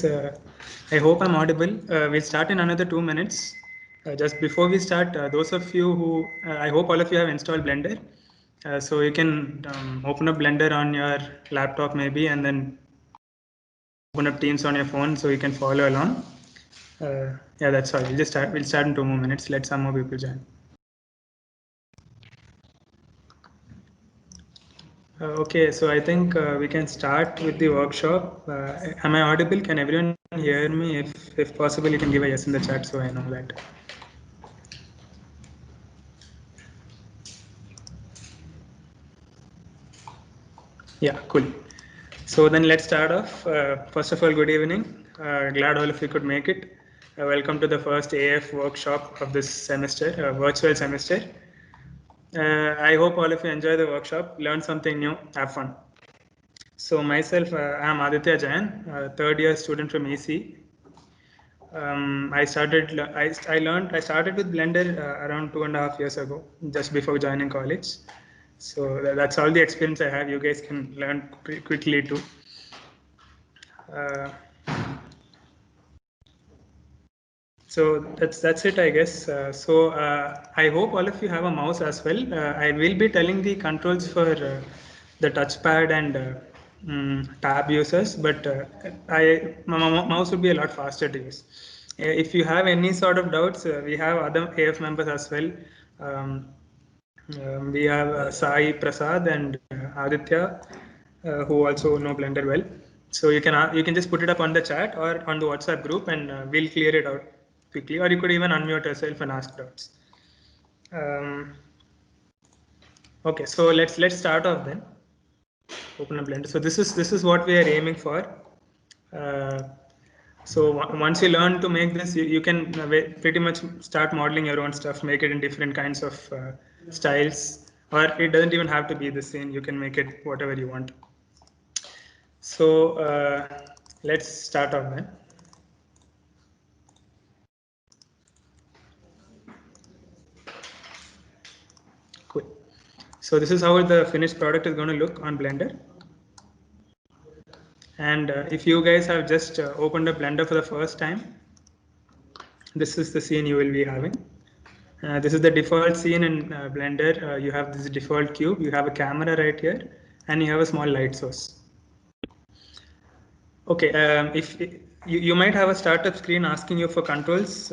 I hope I'm audible. We'll start in another 2 minutes. Just before we start, those of you who, I hope all of you have installed Blender. So you can open up Blender on your laptop maybe, and then open up Teams on your phone so you can follow along. Yeah, that's all. We'll start in 2 more minutes. Let some more people join. Okay, so I think we can start with the workshop. Am I audible? Can everyone hear me? If possible, you can give a yes in the chat so I know that. Yeah, cool. So then let's start off. First of all, good evening. Glad all of you could make it. Welcome to the first AF workshop of this semester, virtual semester. I hope all of you enjoy the workshop, learn something new, have fun. So myself, I'm Aditya Jain, third year student from EC. I started with Blender around 2.5 years ago, just before joining college. So that's all the experience I have. You guys can learn pretty quickly too. So that's it, I guess. I hope all of you have a mouse as well. I will be telling the controls for the touchpad and tab users, but my mouse would be a lot faster to use. If you have any sort of doubts, we have other AF members as well. Um, we have Sai Prasad and Aditya, who also know Blender well. So you can just put it up on the chat or on the WhatsApp group, and we'll clear it out quickly. Or you could even unmute yourself and ask doubts. Okay, so let's start off then. Open a Blender. So this is what we are aiming for. Uh, so once you learn to make this, you can pretty much start modeling your own stuff, make it in different kinds of styles, or it doesn't even have to be the same. You can make it whatever you want. So let's start off then. Cool. So this is how the finished product is going to look on Blender. And if you guys have just opened up Blender for the first time, this is the scene you will be having. This is the default scene in Blender. You have this default cube, you have a camera right here, and you have a small light source. Okay, if you might have a startup screen asking you for controls,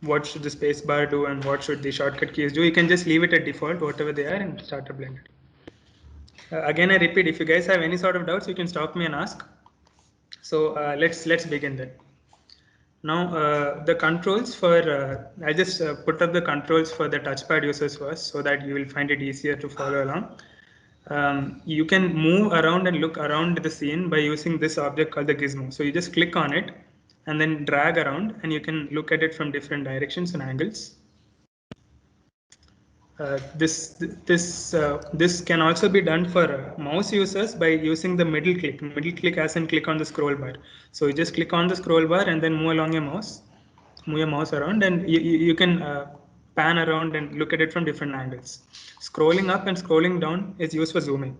what should the space bar do and what should the shortcut keys do? You can just leave it at default, whatever they are, and start a Blender. Again, I repeat, if you guys have any sort of doubts, you can stop me and ask. So let's begin then. Now the controls for, I just put up the controls for the touchpad users first so that you will find it easier to follow along. You can move around and look around the scene by using this object called the gizmo. So you just click on it and then drag around and you can look at it from different directions and angles. This can also be done for mouse users by using the middle click as in click on the scroll bar. So you just click on the scroll bar and then move along your mouse, move your mouse around, and you can pan around and look at it from different angles. Scrolling up and scrolling down is used for zooming.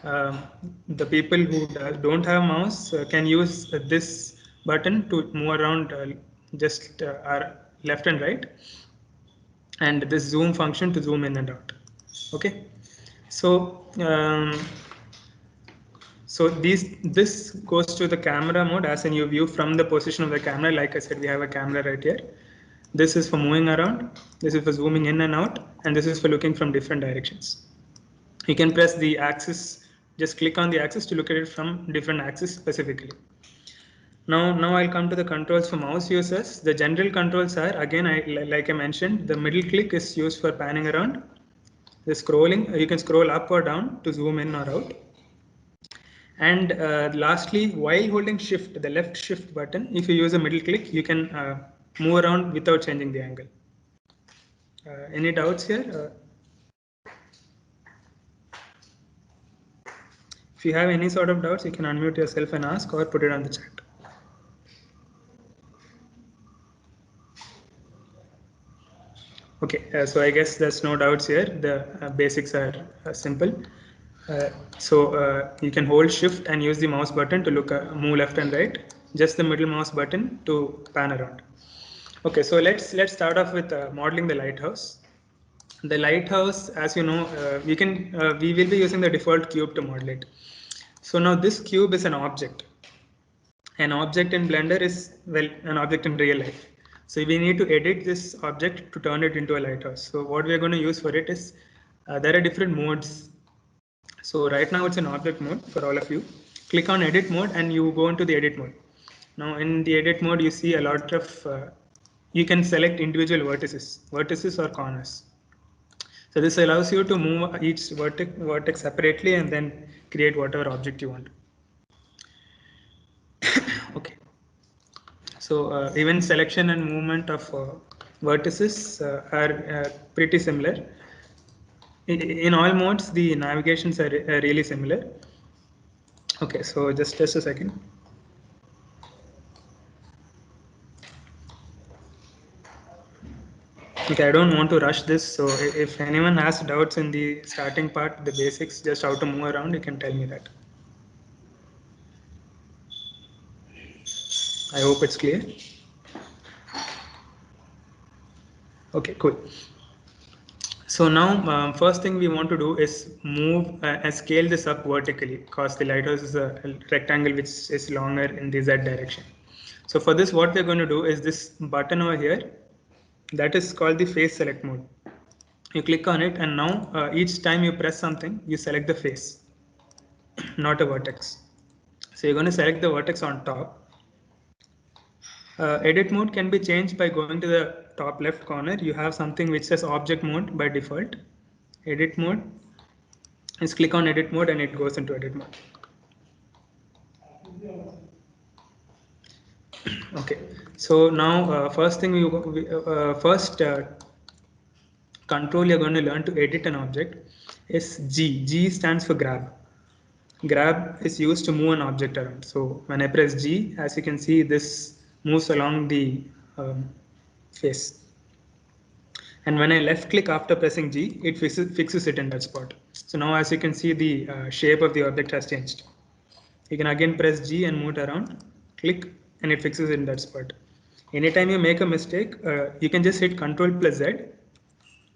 The people who don't have mouse can use this button to move around just left and right, and this zoom function to zoom in and out. Okay, so this goes to the camera mode, as in you view from the position of the camera. Like I said, we have a camera right here. This is for moving around, this is for zooming in and out, and this is for looking from different directions. You can press the axis, just click on the axis to look at it from different axes specifically. Now I'll come to the controls for mouse users. The general controls are, again, like I mentioned, the middle click is used for panning around. The scrolling, you can scroll up or down to zoom in or out. And lastly, while holding shift, the left shift button, if you use a middle click, you can move around without changing the angle. Any doubts here? If you have any sort of doubts, you can unmute yourself and ask or put it on the chat. Okay, so I guess there's no doubts here. The basics are simple. You can hold shift and use the mouse button to move left and right, just the middle mouse button to pan around. Okay, so let's start off with modeling the lighthouse. The lighthouse, as you know, we will be using the default cube to model it. So now this cube is an object. An object in Blender is, well, an object in real life. So we need to edit this object to turn it into a lighthouse. So what we are going to use for it is, there are different modes. So right now it's in object mode for all of you. Click on edit mode and you go into the edit mode. Now in the edit mode, you see a lot of, you can select individual vertices or corners. So this allows you to move each vertex separately and then create whatever object you want. Okay. So even selection and movement of vertices are pretty similar. In all modes, the navigations are really similar. Okay, so just a second. Okay, I don't want to rush this, so if anyone has doubts in the starting part, the basics, just how to move around, you can tell me that. I hope it's clear. Okay, cool. So now, first thing we want to do is move and scale this up vertically, because the lighthouse is a rectangle which is longer in the Z direction. So for this, what we're going to do is this button over here, that is called the face select mode. You click on it, and now each time you press something, you select the face, not a vertex. So you're going to select the vertex on top. Edit mode can be changed by going to the top left corner. You have something which says object mode by default. Edit mode. Just click on edit mode and it goes into edit mode. Okay. So now first thing control you're going to learn to edit an object is G. G stands for grab. Grab is used to move an object around. So when I press G, as you can see, this moves along the face. And when I left click after pressing G, it fixes it in that spot. So now as you can see, the shape of the object has changed. You can again press G and move it around, click, and it fixes it in that spot. Anytime you make a mistake, you can just hit Ctrl plus Z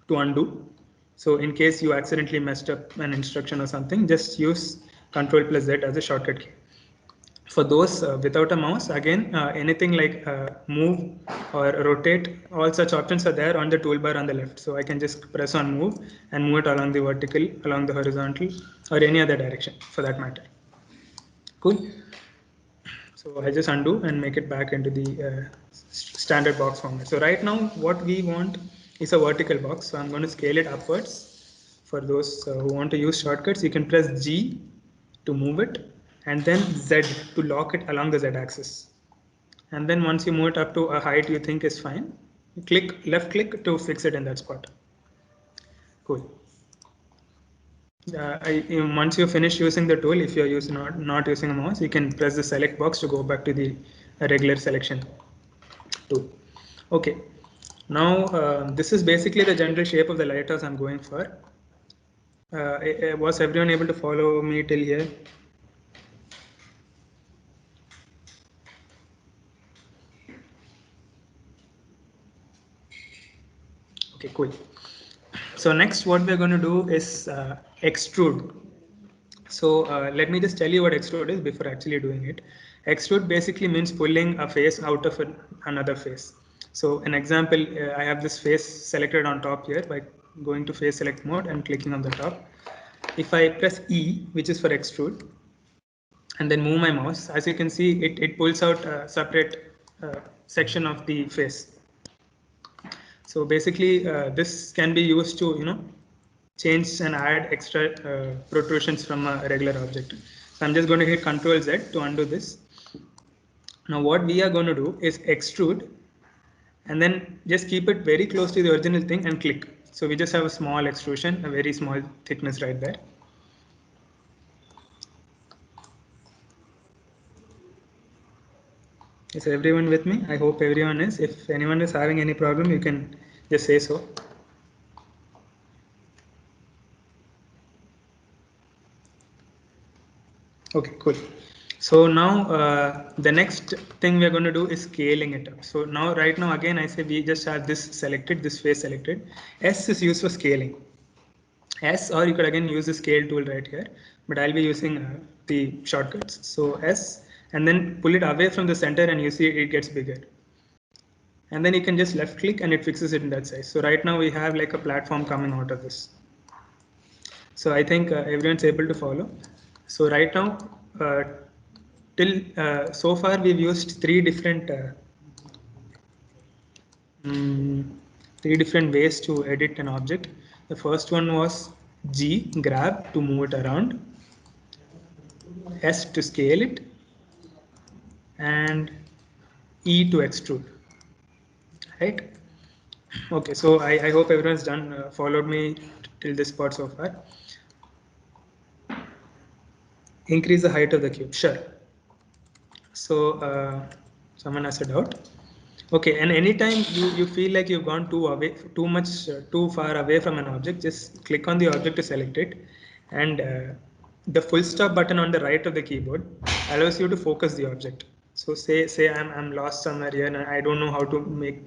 to undo. So in case you accidentally messed up an instruction or something, just use Ctrl plus Z as a shortcut key. For those without a mouse, again, anything like move or rotate, all such options are there on the toolbar on the left. So I can just press on move and move it along the vertical, along the horizontal, or any other direction for that matter. Cool. So I just undo and make it back into the standard box format. So right now what we want is a vertical box. So I'm going to scale it upwards. For those who want to use shortcuts, you can press G to move it and then Z to lock it along the Z axis. And then once you move it up to a height you think is fine, you click left click to fix it in that spot. Cool. Once you finish using the tool, if you're not using a mouse, you can press the select box to go back to the regular selection tool. Okay, now this is basically the general shape of the lighthouse I'm going for. Was everyone able to follow me till here? Okay, cool. So next what we're going to do is extrude. So let me just tell you what extrude is before actually doing it. Extrude basically means pulling a face out of another face. So an example, I have this face selected on top here by going to face select mode and clicking on the top. If I press E, which is for extrude, and then move my mouse, as you can see, it pulls out a separate section of the face. So basically, this can be used to, change and add extra protrusions from a regular object. So I'm just going to hit Ctrl Z to undo this. Now what we are going to do is extrude and then just keep it very close to the original thing and click. So we just have a small extrusion, a very small thickness right there. Is everyone with me? I hope everyone is. If anyone is having any problem, you can just say so. Okay, cool. So now the next thing we're going to do is scaling it up. So now right now again I say we just have this selected, this face selected. S is used for scaling. S, or you could again use the scale tool right here, but I'll be using the shortcuts. So S, and then pull it away from the center and you see it gets bigger. And then you can just left click and it fixes it in that size. So right now we have like a platform coming out of this. So I think everyone's able to follow. So right now, till so far we've used mm, three different ways to edit an object. The first one was G, grab to move it around, S to scale it, and E to extrude, right? Okay, so I hope everyone's done, followed me till this part so far. Increase the height of the cube, sure. So someone has a doubt. Okay, and anytime you feel like you've gone too far away from an object, just click on the object to select it, and the full stop button on the right of the keyboard allows you to focus the object. So say I'm lost somewhere here and I don't know how to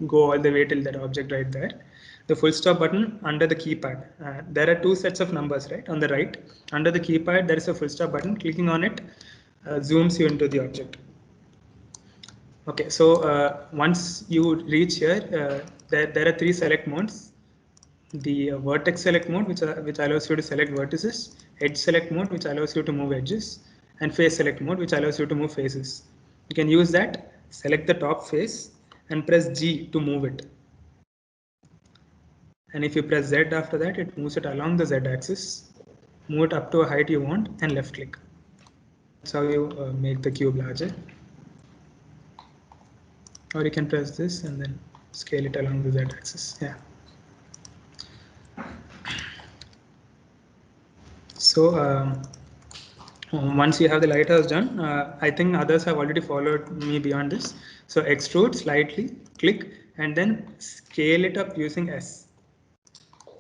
go all the way till that object right there. The full stop button under the keypad. There are two sets of numbers, right? On the right, under the keypad, there is a full stop button. Clicking on it zooms you into the object. Okay, so once you reach here, there are three select modes. The vertex select mode, which allows you to select vertices, edge select mode, which allows you to move edges, and face select mode, which allows you to move faces. You can use that, select the top face, and press G to move it. And if you press Z after that, it moves it along the Z axis, move it up to a height you want, and left click. That's how you make the cube larger. Or you can press this and then scale it along the Z axis. Yeah. So once you have the lighthouse done, I think others have already followed me beyond this. So extrude slightly, click, and then scale it up using S.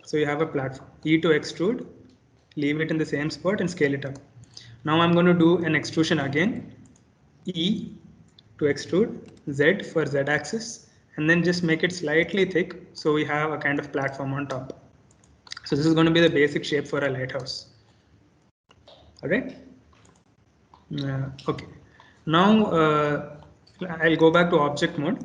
So you have a platform. E to extrude, leave it in the same spot and scale it up. Now I'm going to do an extrusion again. E to extrude, Z for Z axis, and then just make it slightly thick so we have a kind of platform on top. So this is going to be the basic shape for a lighthouse. All right. Okay. Now I'll go back to object mode.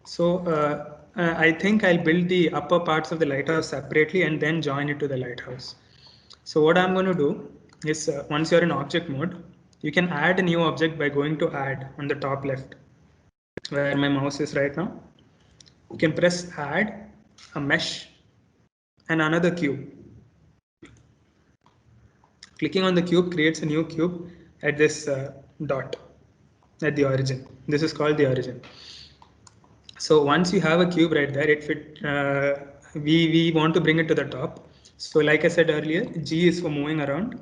So I think I'll build the upper parts of the lighthouse separately and then join it to the lighthouse. So what I'm going to do is once you're in object mode, you can add a new object by going to add on the top left, where my mouse is right now. You can press add, a mesh, and another cube. Clicking on the cube creates a new cube at this dot at the origin. This is called the origin. So once you have a cube right there, we want to bring it to the top. So like I said earlier, G is for moving around.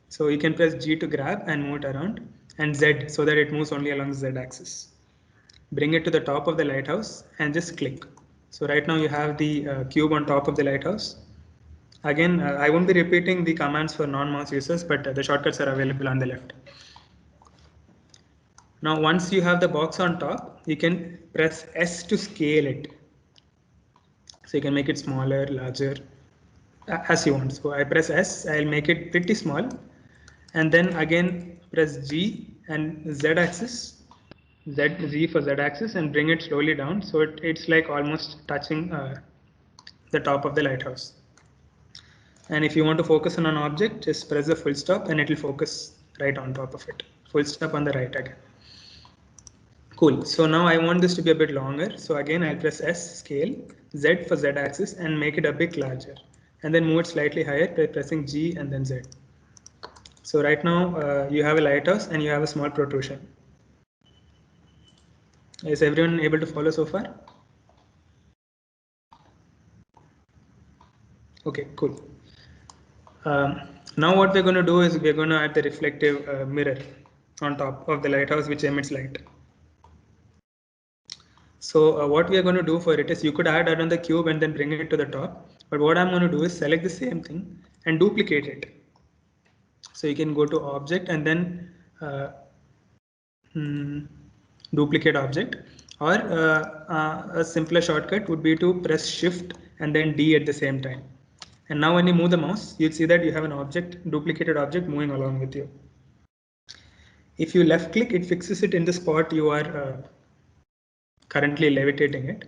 So you can press G to grab and move it around, and Z so that it moves only along the Z axis. Bring it to the top of the lighthouse and just click. So right now you have the cube on top of the lighthouse. Again, I won't be repeating the commands for non-mouse users, but the shortcuts are available on the left. Now, once you have the box on top, you can press S to scale it. So you can make it smaller, larger, as you want. So I press S, I'll make it pretty small. And then again, press G and Z axis, Z for Z axis, and bring it slowly down. So it's like almost touching the top of the lighthouse. And if you want to focus on an object, just press the full stop and it will focus right on top of it. Full stop on the right again. Cool. So now I want this to be a bit longer. So again, I'll press S, scale, Z for Z axis, and make it a bit larger. And then move it slightly higher by pressing G and then Z. So right now you have a lighthouse and you have a small protrusion. Is everyone able to follow so far? Okay, cool. Now what we're going to do is we're going to add the reflective mirror on top of the lighthouse which emits light. So what we are going to do for it is you could add another cube and then bring it to the top, But what I'm going to do is select the same thing and duplicate it. So you can go to object and then duplicate object, or a simpler shortcut would be to press shift and then D at the same time. And now when you move the mouse, you'll see that you have an object, duplicated object moving along with you. If you left click, it fixes it in the spot you are currently levitating it.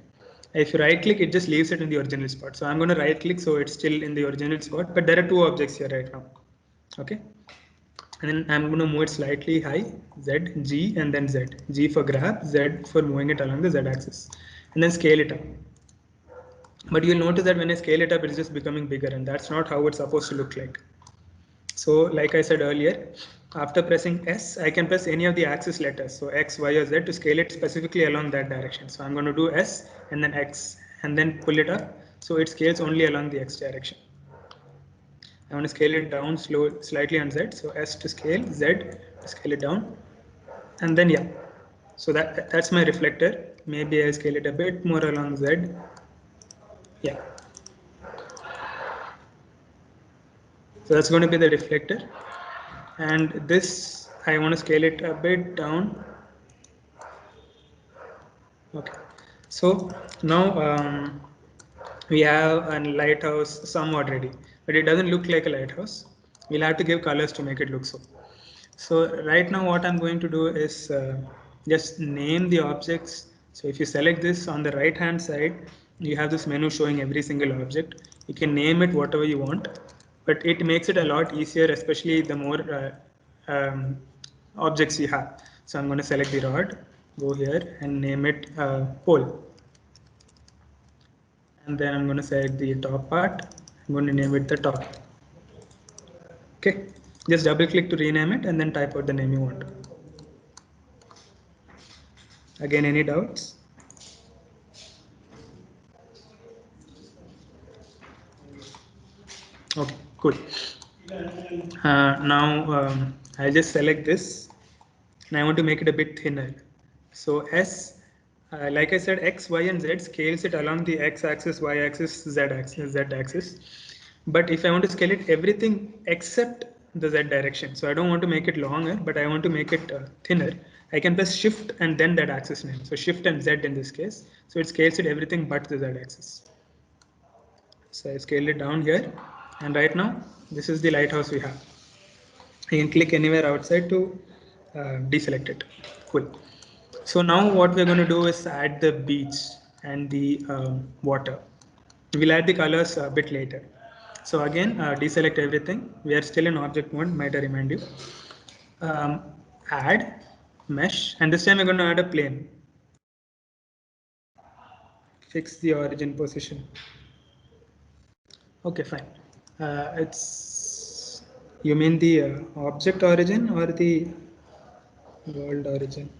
If you right click, it just leaves it in the original spot. So I'm going to right click so it's still in the original spot, but there are two objects here right now. Okay. And then I'm going to move it slightly high, Z, G, and then Z. G for grab, Z for moving it along the Z axis, and then scale it up. But you'll notice that when I scale it up, it's just becoming bigger, and that's not how it's supposed to look like. So like I said earlier, after pressing S, I can press any of the axis letters. So X, Y, or Z to scale it specifically along that direction. So I'm going to do S and then X and then pull it up. So it scales only along the X direction. I want to scale it down slightly on Z. So S to scale, Z to scale it down. And then yeah, so that's my reflector. Maybe I scale it a bit more along Z. Yeah. So that's going to be the reflector. And this, I want to scale it a bit down. Okay. So now we have a lighthouse somewhat ready, but it doesn't look like a lighthouse. We'll have to give colors to make it look so. So right now what I'm going to do is just name the objects. So if you select this on the right hand side, you have this menu showing every single object. You can name it whatever you want, but it makes it a lot easier, especially the more objects you have. So I'm going to select the rod, go here and name it pole. And then I'm going to select the top part. I'm going to name it the top. Okay, just double click to rename it and then type out the name you want. Again, any doubts? Okay, cool. Now I just select this and I want to make it a bit thinner. So S, like I said, X, Y, and Z scales it along the X axis, Y axis, Z axis. But if I want to scale it everything except the Z direction, so I don't want to make it longer, but I want to make it thinner, I can press shift and then that axis name. So shift and Z in this case. So it scales it everything but the Z axis. So I scaled it down here, and right now this is the lighthouse we have. You can click anywhere outside to deselect it. Cool. So now what we're going to do is add the beach and the water. We'll add the colors a bit later. So again, deselect everything. We are still in object mode, might I remind you. Add, mesh, and this time we're going to add a plane. Fix the origin position. Okay, fine. It's, you mean the object origin or the world origin?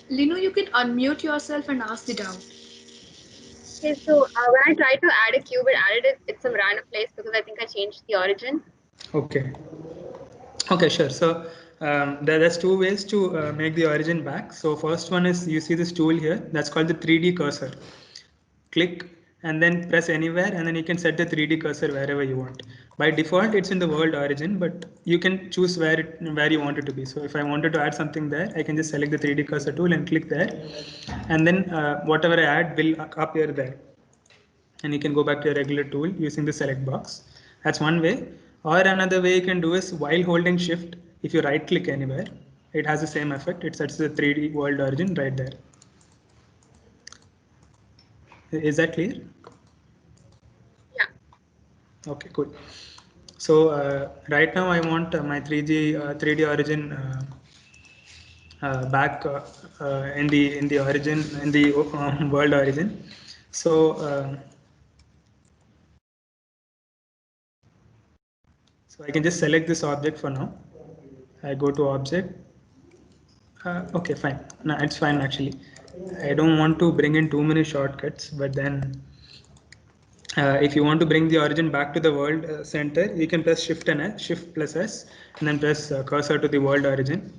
Linu, you can unmute yourself and ask the doubt. Okay, so when I tried to add a cube, it added it at some random place because I think I changed the origin. Okay. Okay, sure. So there's two ways to make the origin back. So first one is, you see this tool here, that's called the 3D cursor. Click and then press anywhere, and then you can set the 3D cursor wherever you want. By default, it's in the world origin, but you can choose where you want it to be. So if I wanted to add something there, I can just select the 3D cursor tool and click there, and then whatever I add will appear there. And you can go back to your regular tool using the select box. That's one way. Or another way you can do is, while holding shift, if you right click anywhere, it has the same effect. It sets the 3D world origin right there. Is that clear? Yeah. Okay, cool. So right now I want my 3D origin back in the origin, in the world origin. So so I can just select this object for now. I go to object. Okay, fine. No, it's fine actually. I don't want to bring in too many shortcuts, but then if you want to bring the origin back to the world center, you can press shift and S, shift plus S, and then press cursor to the world origin,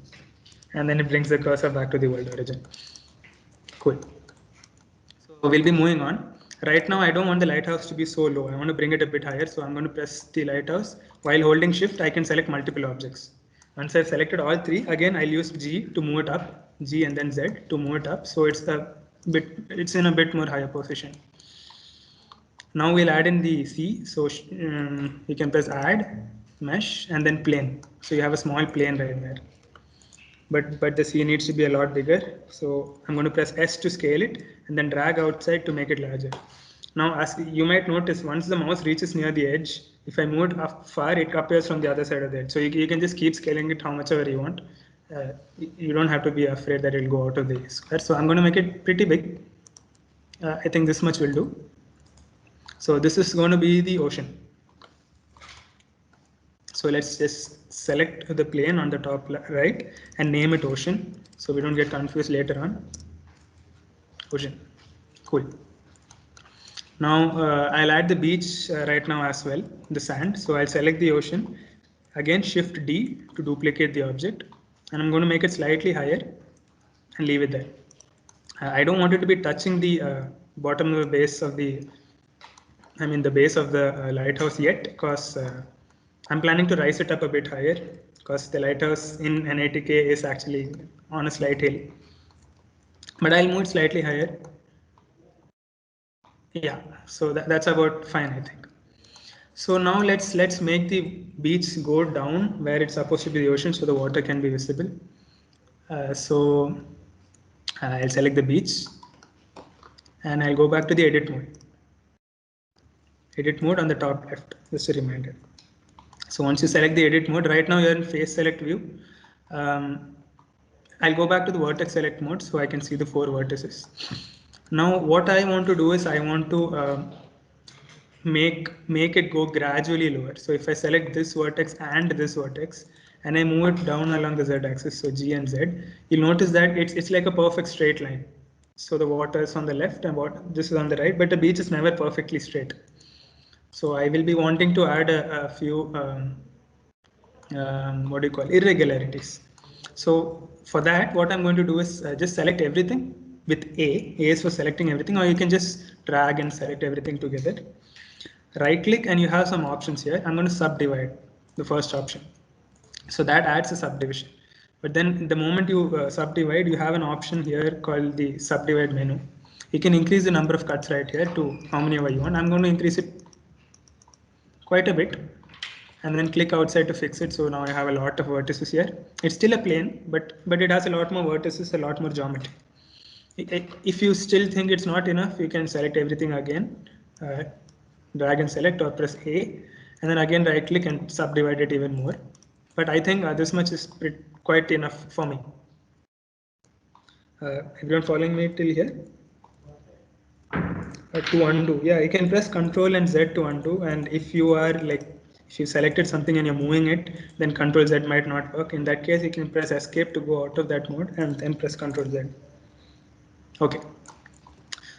and then it brings the cursor back to the world origin. Cool. we'll be moving on. Right now, I don't want the lighthouse to be so low. I want to bring it a bit higher. So I'm going to press the lighthouse. While holding shift, I can select multiple objects. Once I've selected all three, again, I'll use G to move it up, G and then Z to move it up. So it's in a bit more higher position. Now we'll add in the C. So you can press add, mesh, and then plane. So you have a small plane right there. But the C needs to be a lot bigger. So I'm going to press S to scale it and then drag outside to make it larger. Now, as you might notice, once the mouse reaches near the edge, if I move it up far, it appears from the other side of the edge. So you can just keep scaling it how much ever you want. You don't have to be afraid that it'll go out of the square. So I'm going to make it pretty big. I think this much will do. So this is going to be the ocean. So let's just select the plane on the top right and name it ocean, so we don't get confused later on. Ocean. Cool. Now I'll add the beach right now as well, the sand. So I'll select the ocean. Again, shift D to duplicate the object. And I'm going to make it slightly higher and leave it there. I don't want it to be touching the bottom of the base of the, the base of the lighthouse yet, because I'm planning to rise it up a bit higher, because the lighthouse in N80K is actually on a slight hill. But I'll move it slightly higher. Yeah, so that's about fine, I think. So now let's make the beach go down where it's supposed to be the ocean, so the water can be visible. So I'll select the beach and I'll go back to the edit mode. Edit mode on the top left, just a reminder. So once you select the edit mode, right now you're in face select view. I'll go back to the vertex select mode so I can see the 4 vertices. Now what I want to do is I want to make it go gradually lower. So if I select this vertex and this vertex and I move it down along the Z axis, so G and Z, you'll notice that it's like a perfect straight line. So the water is on the left and this is on the right, but the beach is never perfectly straight. So I will be wanting to add a few irregularities. So for that, what I'm going to do is just select everything with A. A is for selecting everything, or you can just drag and select everything together. Right click and you have some options here. I'm going to subdivide the first option. So that adds a subdivision. But then the moment you subdivide, you have an option here called the subdivide menu. You can increase the number of cuts right here to how many ever you want. I'm going to increase it quite a bit and then click outside to fix it. So now I have a lot of vertices here. It's still a plane, but it has a lot more vertices, a lot more geometry. If you still think it's not enough, you can select everything again, drag and select or press A, and then again right click and subdivide it even more. But I think this much is quite enough for me. Everyone following me till here? To undo, yeah, you can press Control and Z to undo, and if you are if you selected something and you're moving it, then Control Z might not work. In that case, you can press Escape to go out of that mode and then press Control Z. Okay.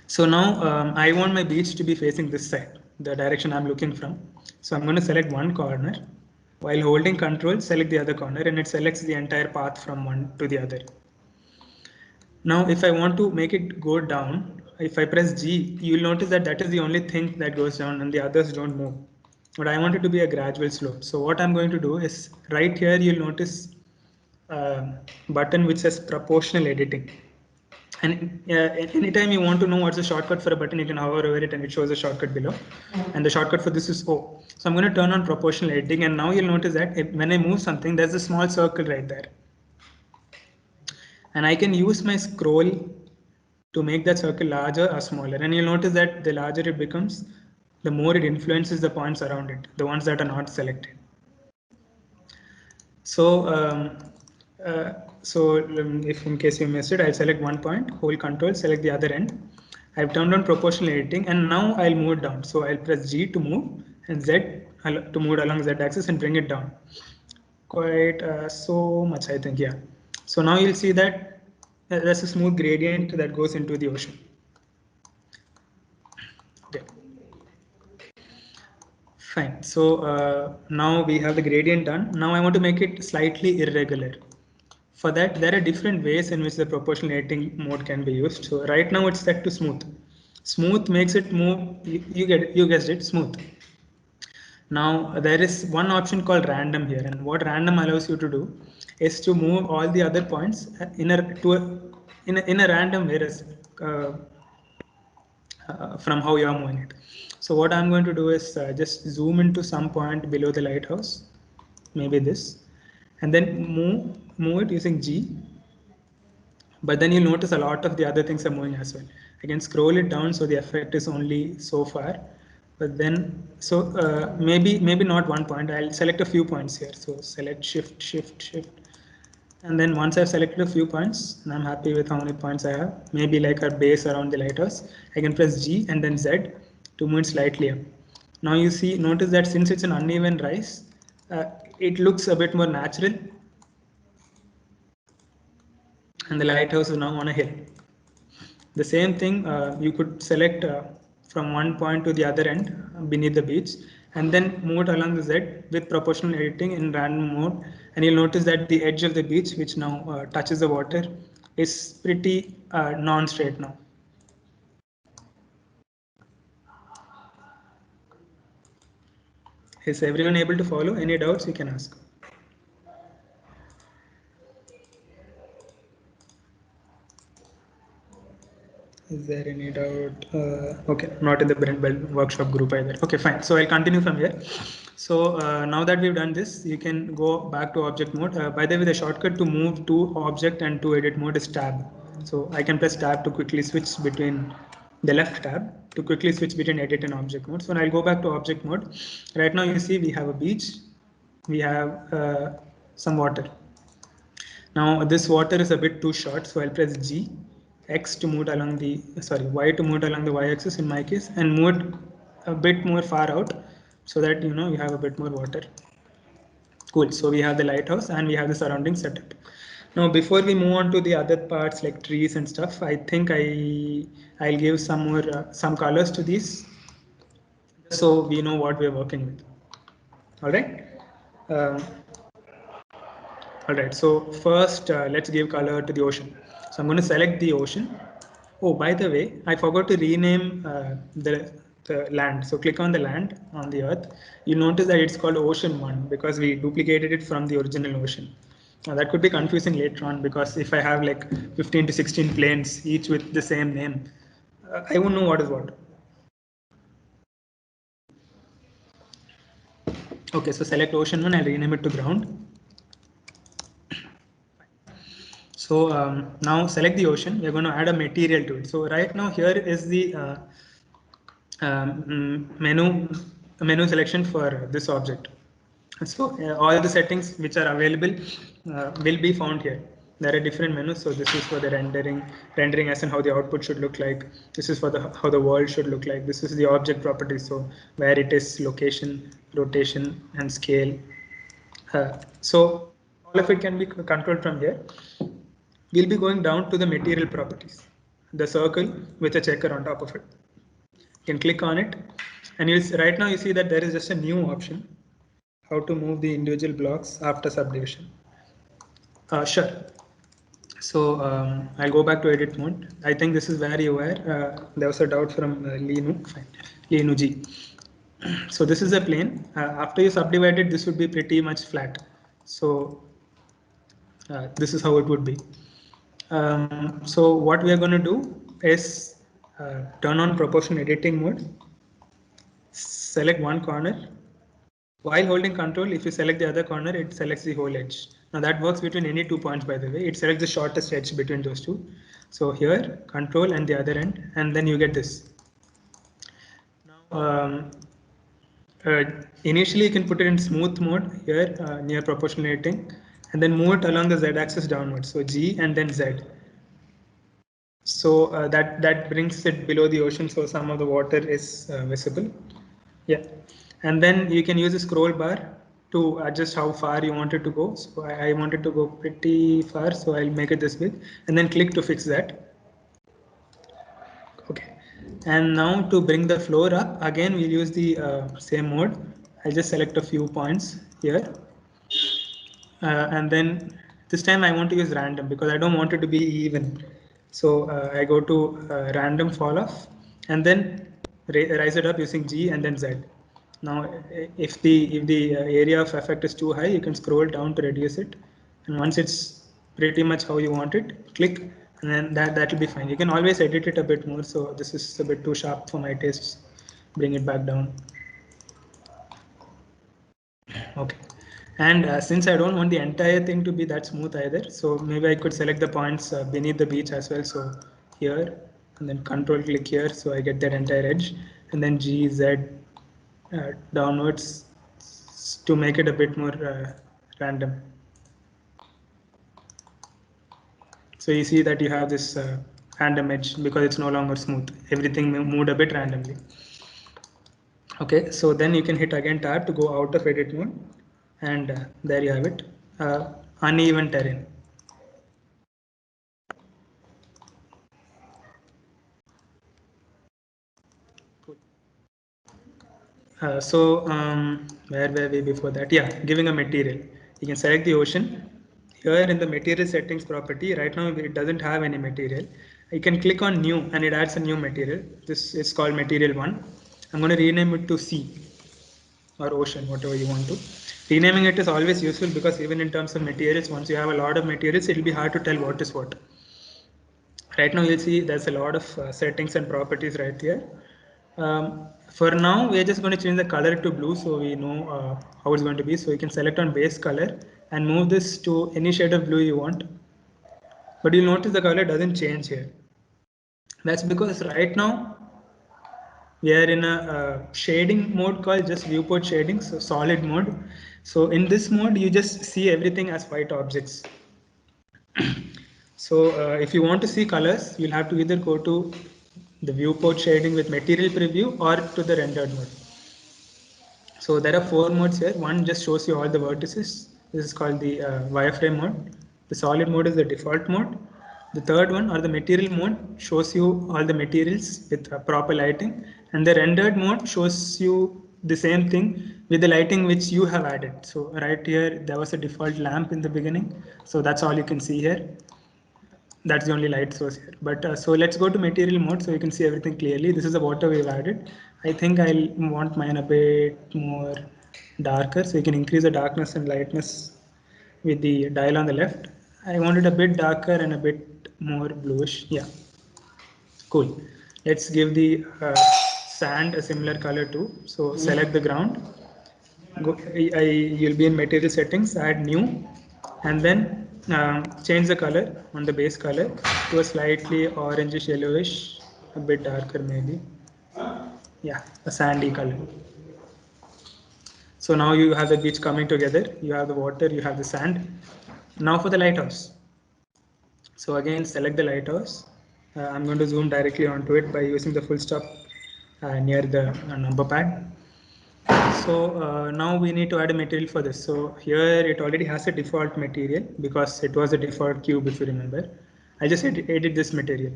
So now I want my beach to be facing this side, the direction I'm looking from. So I'm going to select one corner. While holding Control, select the other corner, and it selects the entire path from one to the other. Now, if I want to make it go down, if I press G, you'll notice that is the only thing that goes down and the others don't move. But I want it to be a gradual slope. So what I'm going to do is right here, you'll notice a button which says proportional editing. And anytime you want to know what's the shortcut for a button, you can hover over it and it shows a shortcut below. And the shortcut for this is O. So I'm going to turn on proportional editing, and now you'll notice that when I move something, there's a small circle right there. And I can use my scroll to make that circle larger or smaller. And you'll notice that the larger it becomes, the more it influences the points around it, the ones that are not selected. So if in case you missed it, I'll select one point, hold Control, select the other end. I've turned on proportional editing, and now I'll move it down. So I'll press G to move and Z to move along Z axis and bring it down. Quite so much, I think, yeah. So now you'll see that there's a smooth gradient that goes into the ocean. Okay. Fine. So now we have the gradient done. Now I want to make it slightly irregular. For that, there are different ways in which the proportional editing mode can be used. So right now it's set to smooth. Smooth makes it move, you guessed it, smooth. Now there is one option called random here, and what random allows you to do is to move all the other points in a random way from how you are moving it. So what I'm going to do is just zoom into some point below the lighthouse, maybe this, and then move it using G. But then you'll notice a lot of the other things are moving as well. I can scroll it down so the effect is only so far. But then, so maybe not one point. I'll select a few points here. So select shift, shift, shift. And then once I've selected a few points, and I'm happy with how many points I have, maybe like a base around the lighthouse, I can press G and then Z to move it slightly up. Now you see, notice that since it's an uneven rise, it looks a bit more natural. And the lighthouse is now on a hill. The same thing, you could select from one point to the other end beneath the beach, and then move it along the Z with proportional editing in random mode. And you'll notice that the edge of the beach, which now touches the water, is pretty non-straight now. Is everyone able to follow? Any doubts you can ask. Is there any doubt? Okay, not in the Brent Bell workshop group either. Okay, fine. So I'll continue from here. So now that we've done this, you can go back to object mode. By the way, the shortcut to move to object and to edit mode is tab. So I can press tab to quickly switch between the left tab to quickly switch between edit and object mode. So I'll go back to object mode. Right now you see we have a beach, we have some water. Now this water is a bit too short, so I'll press G, X to move along the, Y to move along the Y-axis in my case, and move it a bit more far out so that you have a bit more water. Cool. So we have the lighthouse and we have the surrounding setup. Now before we move on to the other parts like trees and stuff, I think I'll give some more some colors to these, so we know what we're working with. All right. All right, so first let's give color to the ocean. So I'm going to select the ocean. Oh, by the way, I forgot to rename the land. So click on the land on the earth. You'll notice that it's called Ocean 1 because we duplicated it from the original ocean. Now that could be confusing later on because if I have like 15 to 16 planes, each with the same name, I won't know what is what. Okay, so select Ocean 1, I'll rename it to ground. So now select the ocean. We're going to add a material to it. So right now here is the menu selection for this object. So all the settings which are available will be found here. There are different menus. So this is for the rendering as in how the output should look like. This is for the how the world should look like. This is the object properties. So where it is, location, rotation, and scale. So all of it can be controlled from here. We'll be going down to the material properties, the circle with a checker on top of it. You can click on it, and right now you see that there is just a new option, how to move the individual blocks after subdivision. Sure. So I'll go back to edit mode. I think this is where you were. There was a doubt from Linu G. So this is a plane. After you subdivide it, this would be pretty much flat. So this is how it would be. So what we are going to do is turn on proportional editing mode, select one corner. While holding control, if you select the other corner, it selects the whole edge. Now that works between any 2 points, by the way. It selects the shortest edge between those two. So here, control and the other end, and then you get this. Now, initially you can put it in smooth mode here near proportional editing, and then move it along the Z-axis downwards. So G and then Z. So that brings it below the ocean, so some of the water is visible. Yeah, and then you can use a scroll bar to adjust how far you want it to go. So I want it to go pretty far, so I'll make it this big, and then click to fix that. Okay, and now to bring the floor up, again we'll use the same mode. I'll just select a few points here, and then this time I want to use random because I don't want it to be even. So I go to random fall off, and then rise it up using G and then Z. Now, if the area of effect is too high, you can scroll down to reduce it, and once it's pretty much how you want it, click, and then that will be fine. You can always edit it a bit more. So this is a bit too sharp for my tastes. Bring it back down. Okay. And since I don't want the entire thing to be that smooth either, so maybe I could select the points beneath the beach as well. So here, and then control click here, so I get that entire edge, and then G, Z downwards to make it a bit more random. So you see that you have this random edge because it's no longer smooth. Everything moved a bit randomly. Okay, so then you can hit again tab to go out of edit mode, and there you have it, uneven terrain. Where were we before that? Yeah, giving a material. You can select the ocean. Here in the material settings property, right now it doesn't have any material. You can click on new and it adds a new material. This is called material 1. I'm going to rename it to sea or ocean, whatever you want to. Renaming it is always useful because even in terms of materials, once you have a lot of materials, it will be hard to tell what is what. Right now you'll see there's a lot of settings and properties right here. For now, we are just going to change the color to blue so we know how it's going to be. So you can select on base color and move this to any shade of blue you want. But you'll notice the color doesn't change here. That's because right now we are in a shading mode called just viewport shading, so solid mode. So in this mode, you just see everything as white objects. So if you want to see colors, you'll have to either go to the viewport shading with material preview or to the rendered mode. So there are 4 modes here. One just shows you all the vertices. This is called the wireframe mode. The solid mode is the default mode. The third one, or the material mode, shows you all the materials with proper lighting, and the rendered mode shows you the same thing with the lighting which you have added. So right here there was a default lamp in the beginning, so that's all you can see here. That's the only light source here. But so let's go to material mode so you can see everything clearly. This is the water we've added. I think I'll want mine a bit more darker, so you can increase the darkness and lightness with the dial on the left. I want it a bit darker and a bit more bluish. Yeah, cool. Let's give the sand a similar color too. So select the ground. You'll be in material settings, add new, and then change the color on the base color to a slightly orangish yellowish, a bit darker maybe. Yeah, a sandy color. So now you have the beach coming together. You have the water, you have the sand. Now for the lighthouse. So again, select the lighthouse. I'm going to zoom directly onto it by using the full stop near the number pad. So now we need to add a material for this. So here it already has a default material because it was a default cube, if you remember. I just added this material.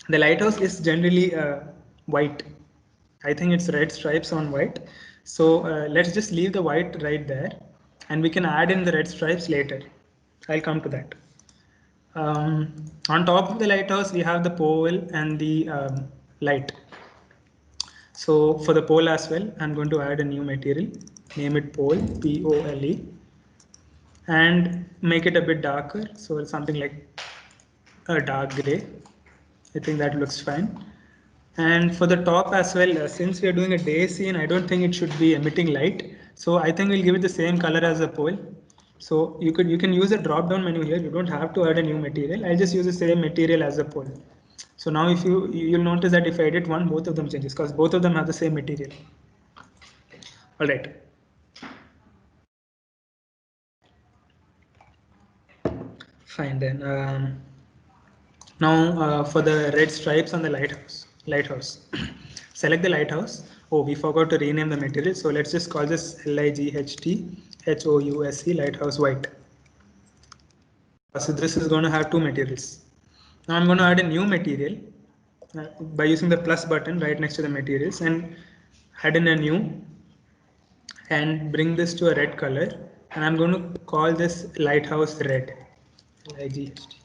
The lighthouse is generally white. I think it's red stripes on white. So let's just leave the white right there and we can add in the red stripes later. I'll come to that. On top of the lighthouse, we have the pole and the light. So for the pole as well, I'm going to add a new material, name it pole, P-O-L-E, and make it a bit darker. So it's something like a dark gray. I think that looks fine. And for the top as well, since we are doing a day scene, I don't think it should be emitting light. So I think we'll give it the same color as the pole. So you can use a drop down menu here. You don't have to add a new material. I'll just use the same material as the pole. So now if you'll notice that if I edit one, both of them changes because both of them have the same material. All right. Fine then. Now for the red stripes on the lighthouse. Select the lighthouse. Oh, we forgot to rename the material. So let's just call this LIGHTHOUSE lighthouse white. So this is going to have 2 materials. Now I'm going to add a new material by using the plus button right next to the materials and add in a new and bring this to a red color, and I'm going to call this lighthouse red. LIGHT.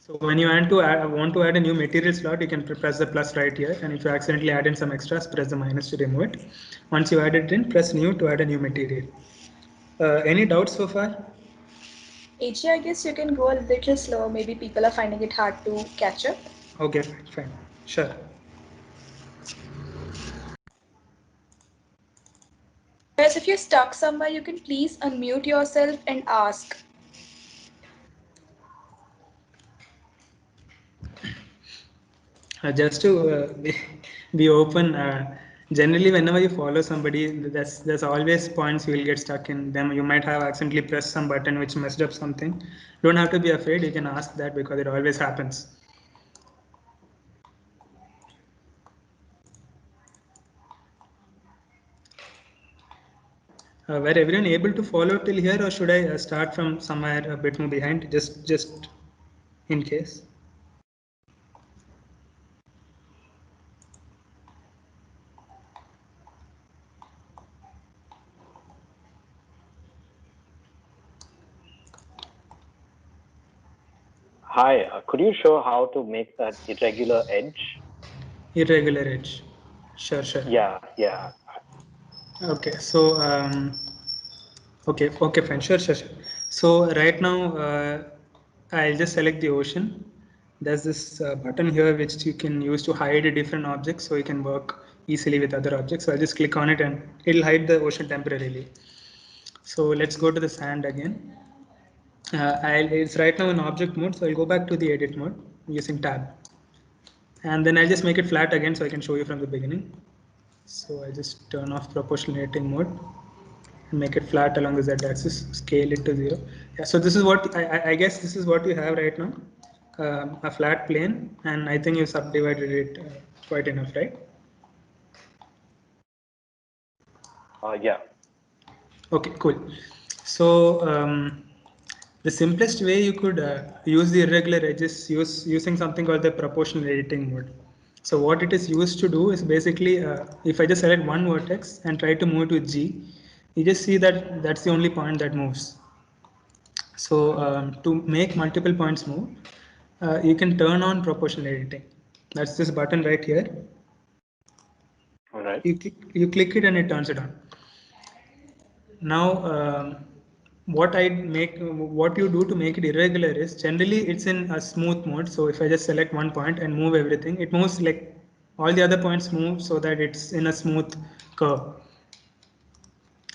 So when you want to add a new material slot, you can press the plus right here, and if you accidentally add in some extras, press the minus to remove it. Once you add it in, press new to add a new material. Any doubts so far? AJ, I guess you can go a little slow. Maybe people are finding it hard to catch up. Okay, fine. Sure. Whereas if you're stuck somewhere, you can please unmute yourself and ask. Just to be open, generally whenever you follow somebody, there's always points you will get stuck in them. You might have accidentally pressed some button which messed up something. Don't have to be afraid. You can ask that because it always happens. Were everyone able to follow till here, or should I start from somewhere a bit more behind, just in case? Hi, could you show how to make that irregular edge? Irregular edge. Sure. Yeah. Okay, so okay, fine, sure. So right now, I'll just select the ocean. There's this button here which you can use to hide different objects, so you can work easily with other objects. So I'll just click on it, and it'll hide the ocean temporarily. So let's go to the sand again. It's right now in object mode, so I'll go back to the edit mode using tab, and then I'll just make it flat again, so I can show you from the beginning. So I just turn off proportionating mode and make it flat along the z-axis, scale it to 0. Yeah, so this is what I guess this is what you have right now, a flat plane, and I think you subdivided it quite enough, right? Yeah. Okay, cool. So the simplest way you could use the irregular edges using something called the proportional editing mode. So what it is used to do is basically, if I just select one vertex and try to move to G, you just see that that's the only point that moves. So to make multiple points move, you can turn on proportional editing. That's this button right here. All right. You click it and it turns it on. Now, what you do to make it irregular is generally it's in a smooth mode. So if I just select one point and move everything, it moves like all the other points move so that it's in a smooth curve.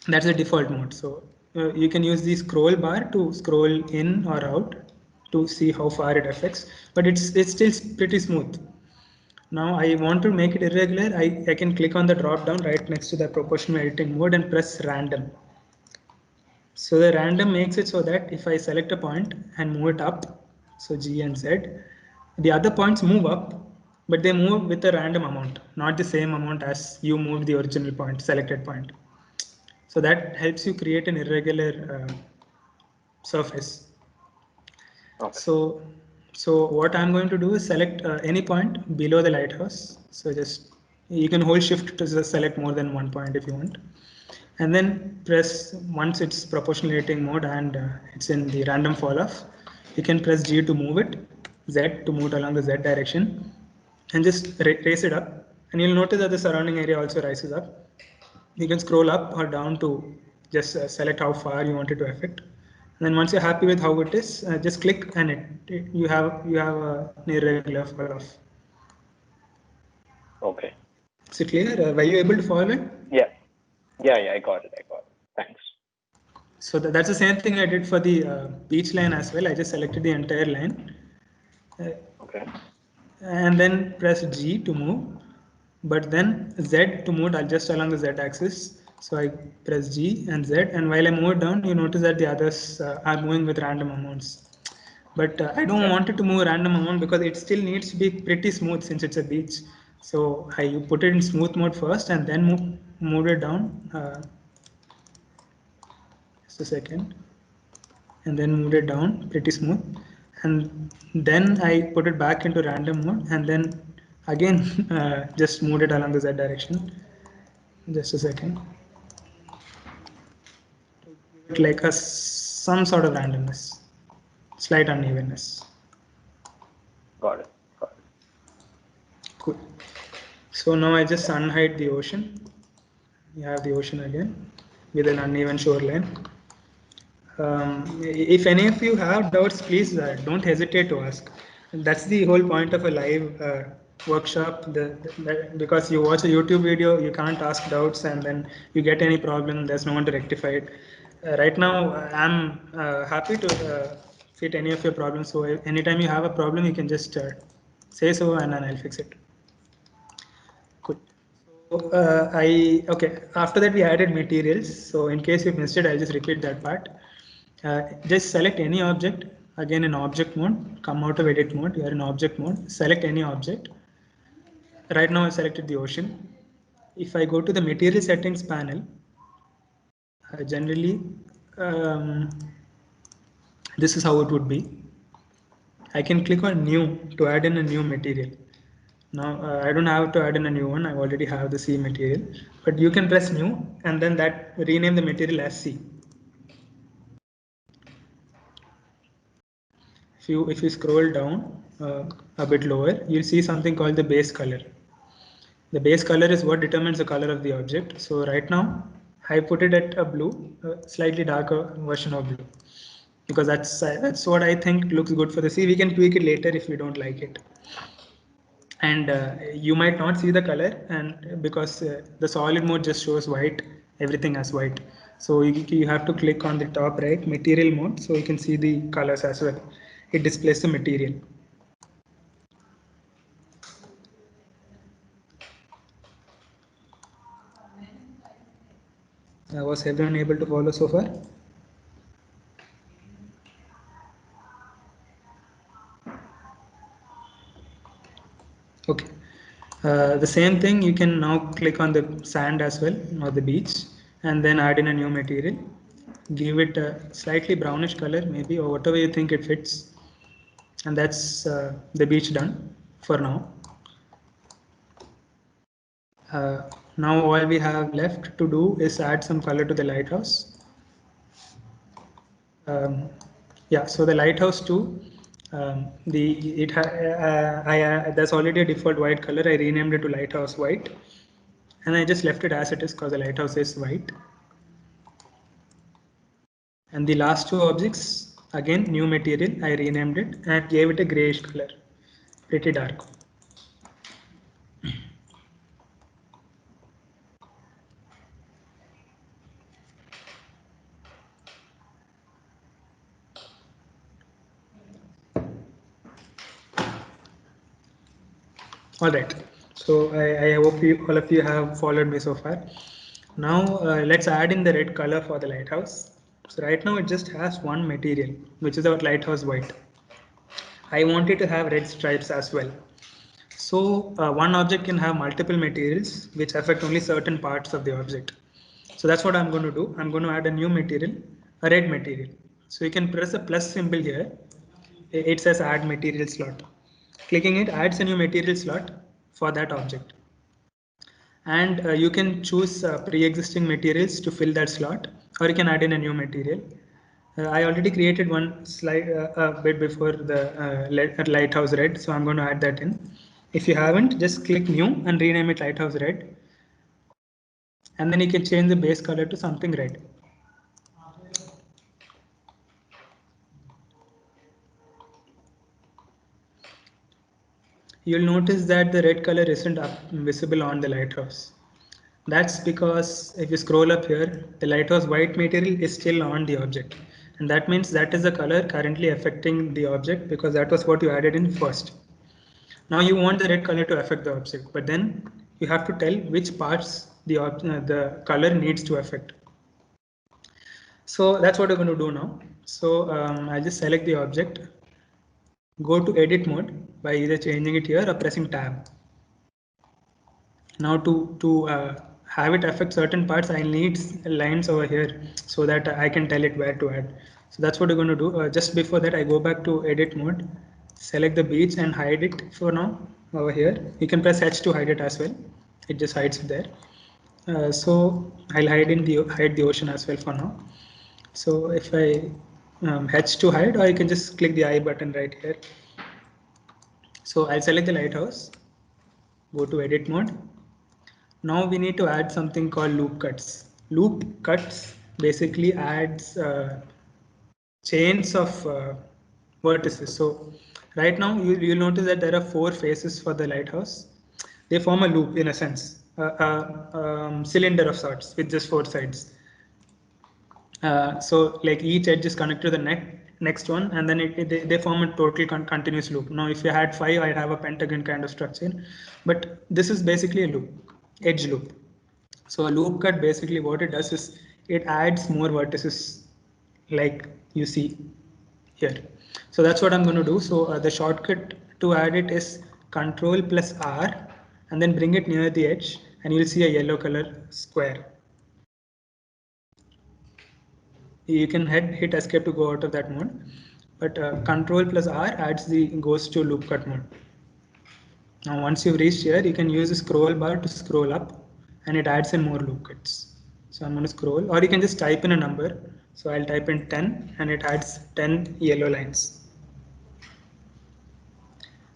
That's the default mode. So you can use the scroll bar to scroll in or out to see how far it affects, but it's still pretty smooth. Now I want to make it irregular. I can click on the drop down right next to the proportional editing mode and press random. So the random makes it so that if I select a point and move it up, so G and Z, the other points move up, but they move with a random amount, not the same amount as you moved the original point, selected point. So that helps you create an irregular surface. Okay. So what I'm going to do is select any point below the lighthouse. So just you can hold shift to select more than one point if you want, and then press once it's proportional editing mode and it's in the random fall off. You can press G to move it, Z to move it along the Z direction, and just raise it up. And you'll notice that the surrounding area also rises up. You can scroll up or down to just select how far you want it to affect. And then once you're happy with how it is, just click and you have a irregular fall off. Okay. Is it clear? Were you able to follow it? Yeah. I got it. Thanks. So that's the same thing I did for the beach line as well. I just selected the entire line. Okay. And then press G to move, but then Z to move just along the Z axis. So I press G and Z, and while I move it down, you notice that the others are moving with random amounts. But I don't want it to move a random amount because it still needs to be pretty smooth since it's a beach. So I put it in smooth mode first and then move it down. Just a second. And then moved it down pretty smooth, and then I put it back into random mode, and then again just moved it along the Z direction. Just a second. Like some sort of randomness, slight unevenness. Got it. Cool. So now I just unhide the ocean. You have the ocean again with an uneven shoreline. If any of you have doubts, please don't hesitate to ask. That's the whole point of a live workshop. Because you watch a YouTube video, you can't ask doubts, and then you get any problem, there's no one to rectify it. Right now, I'm happy to fit any of your problems. So anytime you have a problem, you can just say so, and then I'll fix it. Cool. So okay. After that, we added materials. So in case you missed it, I'll just repeat that part. Just select any object, again in object mode, come out of edit mode, you are in object mode, select any object. Right now I selected the ocean. If I go to the material settings panel, generally this is how it would be. I can click on new to add in a new material. Now I don't have to add in a new one, I already have the C material, but you can press new and then that rename the material as C. If you scroll down a bit lower, you'll see something called the base color. The base color is what determines the color of the object. So right now, I put it at a blue, slightly darker version of blue, because that's what I think looks good for the sea. We can tweak it later if we don't like it. And you might not see the color, and because the solid mode just shows white, everything as white. So you have to click on the top right material mode, so you can see the colors as well. It displays the material. Was everyone able to follow so far? Okay. The same thing, you can now click on the sand as well, or the beach, and then add in a new material. Give it a slightly brownish color, maybe, or whatever you think it fits. And that's the beach done for now. Now all we have left to do is add some color to the lighthouse. Yeah, so the lighthouse too. There's already a default white color. I renamed it to lighthouse white, and I just left it as it is because the lighthouse is white. And the last two objects, again new material, I renamed it and gave it a grayish color, pretty dark. All right, so I hope all of you have followed me so far. Now let's add in the red color for the lighthouse. So right now it just has one material, which is our lighthouse white. I want it to have red stripes as well. So one object can have multiple materials which affect only certain parts of the object. So that's what I'm going to do. I'm going to add a new material, a red material. So you can press the plus symbol here. It says add material slot. Clicking it adds a new material slot for that object. And you can choose pre-existing materials to fill that slot, or you can add in a new material. I already created one slide a bit before the lighthouse red, so I'm going to add that in. If you haven't, just click new and rename it lighthouse red. And then you can change the base color to something red. You'll notice that the red color isn't visible on the lighthouse. That's because if you scroll up here, the lighthouse white material is still on the object. And that means that is the color currently affecting the object because that was what you added in first. Now you want the red color to affect the object, but then you have to tell which parts the color needs to affect. So that's what we're going to do now. So I'll just select the object, go to edit mode by either changing it here or pressing tab. Now to have it affect certain parts, I need lines over here so that I can tell it where to add. So that's what we're going to do. Just before that, I go back to edit mode, select the beach and hide it for now over here. You can press H to hide it as well. It just hides it there. So I'll hide the ocean as well for now. So if I H to hide, or you can just click the I button right here. So I'll select the lighthouse, go to edit mode. Now we need to add something called loop cuts. Loop cuts basically adds chains of vertices. So right now you'll notice that there are 4 faces for the lighthouse. They form a loop in a sense, cylinder of sorts with just 4 sides. So like each edge is connected to the next one, and then they form a total continuous loop. Now if you had 5, I'd have a pentagon kind of structure, but this is basically a loop, edge loop. So a loop cut, basically what it does is it adds more vertices like you see here. So that's what I'm going to do. So the shortcut to add it is Control plus R, and then bring it near the edge, and you'll see a yellow color square. You can hit escape to go out of that mode, but Control plus R goes to loop cut mode. Now once you've reached here, you can use the scroll bar to scroll up, and it adds in more loop cuts. So I'm going to scroll, or you can just type in a number. So I'll type in 10, and it adds 10 yellow lines.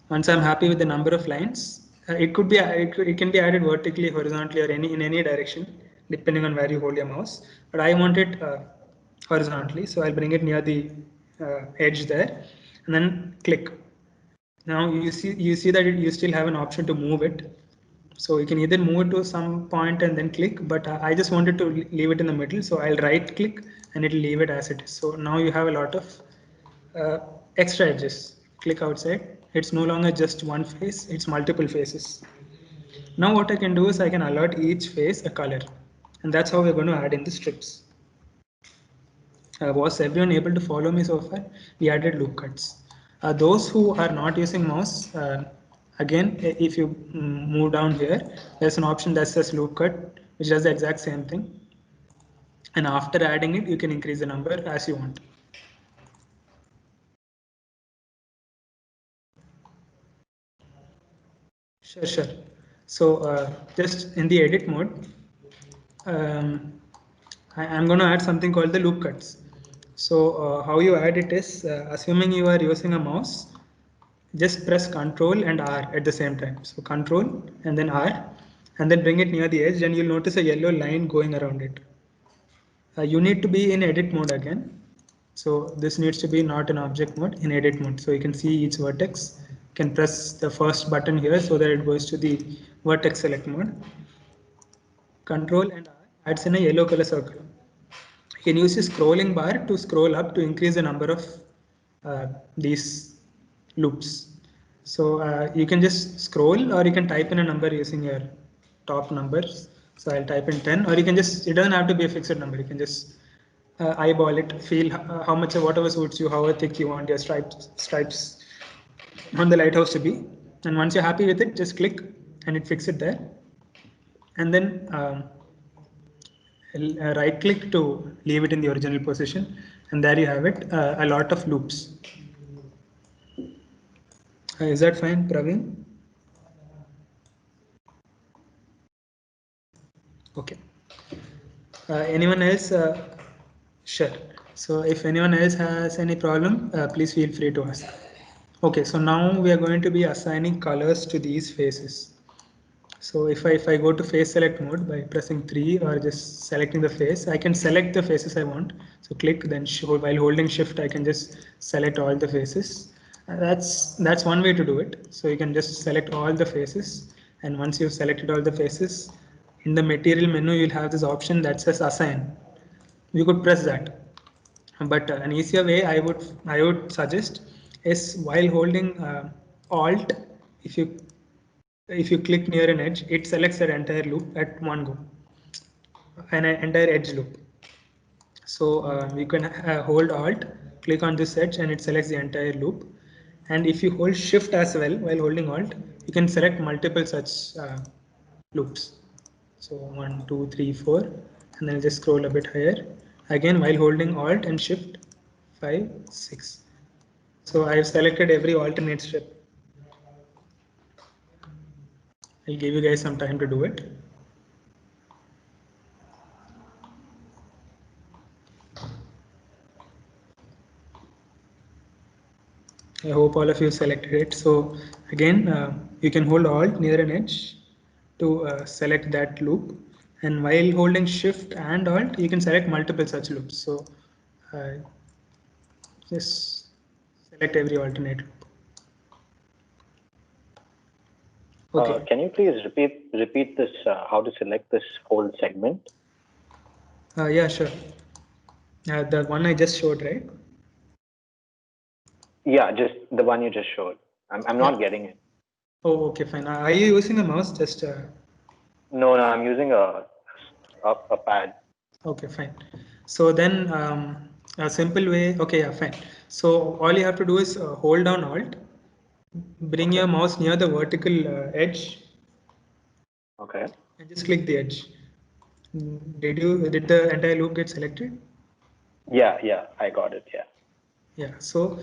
Once I'm happy with the number of lines, it can be added vertically, horizontally, or in any direction, depending on where you hold your mouse. But I want it horizontally, so I'll bring it near the edge there, and then click. Now you see that you still have an option to move it. So you can either move it to some point and then click, but I just wanted to leave it in the middle. So I'll right click and it'll leave it as it is. So now you have a lot of extra edges. Click outside. It's no longer just one face, it's multiple faces. Now what I can do is I can allot each face a color, and that's how we're going to add in the strips. Was everyone able to follow me so far? We added loop cuts. Those who are not using mouse, again, if you move down here, there's an option that says loop cut, which does the exact same thing. And after adding it, you can increase the number as you want. Sure. So just in the edit mode, I'm going to add something called the loop cuts. So how you add it is, assuming you are using a mouse, just press Control and R at the same time. So Control and then R, and then bring it near the edge, and you'll notice a yellow line going around it. You need to be in edit mode again. So this needs to be not in object mode, in edit mode. So you can see each vertex. You can press the first button here so that it goes to the vertex select mode. Control and R adds in a yellow color circle. You can use the scrolling bar to scroll up to increase the number of these loops. So you can just scroll, or you can type in a number using your top numbers. So I'll type in 10, or you can just, it doesn't have to be a fixed number. You can just eyeball it, feel how much of whatever suits you, how thick you want your stripes on the lighthouse to be. And once you're happy with it, just click and it fixes it there. And then right click to leave it in the original position, and there you have it, a lot of loops. Is that fine, Praveen? Okay. Anyone else? Sure. So if anyone else has any problem, please feel free to ask. Okay, so now we are going to be assigning colors to these faces. So if I go to face select mode by pressing 3 or just selecting the face, I can select the faces I want. So click, then while holding shift, I can just select all the faces. That's one way to do it. So you can just select all the faces, and once you've selected all the faces, in the material menu you'll have this option that says assign. You could press that. But an easier way I would suggest is while holding Alt, if you click near an edge, it selects that entire loop at one go, an entire edge loop. So you can hold Alt, click on this edge, and it selects the entire loop. And if you hold Shift as well while holding Alt, you can select multiple such loops. So 1, 2, 3, 4, and then just scroll a bit higher. Again, while holding Alt and Shift, 5, 6. So I have selected every alternate strip. I'll give you guys some time to do it. I hope all of you selected it. So again, you can hold Alt near an edge to select that loop, and while holding Shift and Alt, you can select multiple such loops. So just select every alternate loop. Okay. Can you please repeat this? How to select this whole segment? Yeah, sure. The one I just showed, right? Yeah, just the one you just showed. I'm not getting it. Oh, okay, fine. Are you using a mouse? Just No, I'm using a pad. okay, fine. So then a simple way. Okay, yeah, fine. So all you have to do is hold down Alt, bring your mouse near the vertical edge. Okay. And just click the edge. Did the entire loop get selected? Yeah, I got it. Yeah. Yeah. So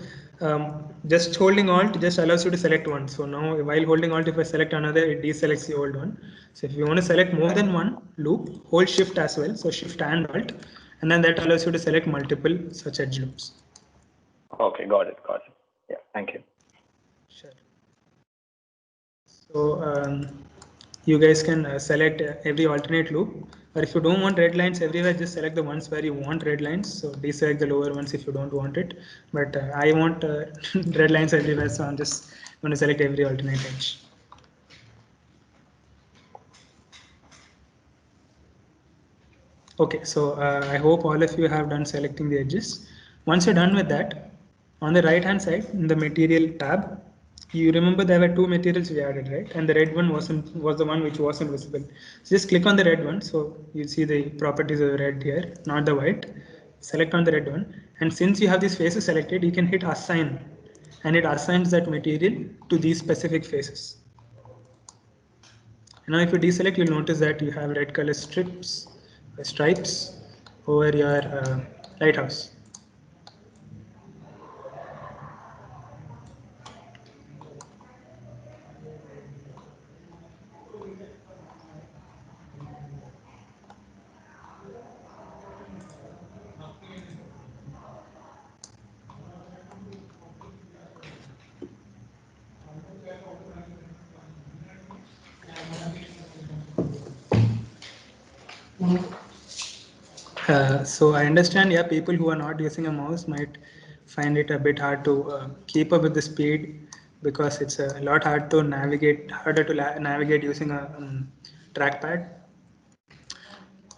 just holding Alt just allows you to select one. So now while holding Alt, if I select another, it deselects the old one. So if you want to select more than one loop, hold Shift as well. So Shift and Alt, and then that allows you to select multiple such edge loops. Okay, got it. Yeah, thank you. Sure. So you guys can select every alternate loop, or if you don't want red lines everywhere, just select the ones where you want red lines. So deselect the lower ones if you don't want it. But I want red lines everywhere, so I'm just going to select every alternate edge. Okay, so I hope all of you have done selecting the edges. Once you're done with that, on the right hand side in the material tab, you remember there were two materials we added, right? And the red one was the one which wasn't visible. So just click on the red one. So you see the properties of the red here, not the white. Select on the red one. And since you have these faces selected, you can hit assign, and it assigns that material to these specific faces. Now if you deselect, you'll notice that you have red color stripes over your lighthouse. So I understand, yeah, people who are not using a mouse might find it a bit hard to keep up with the speed, because it's a lot harder to navigate using a trackpad.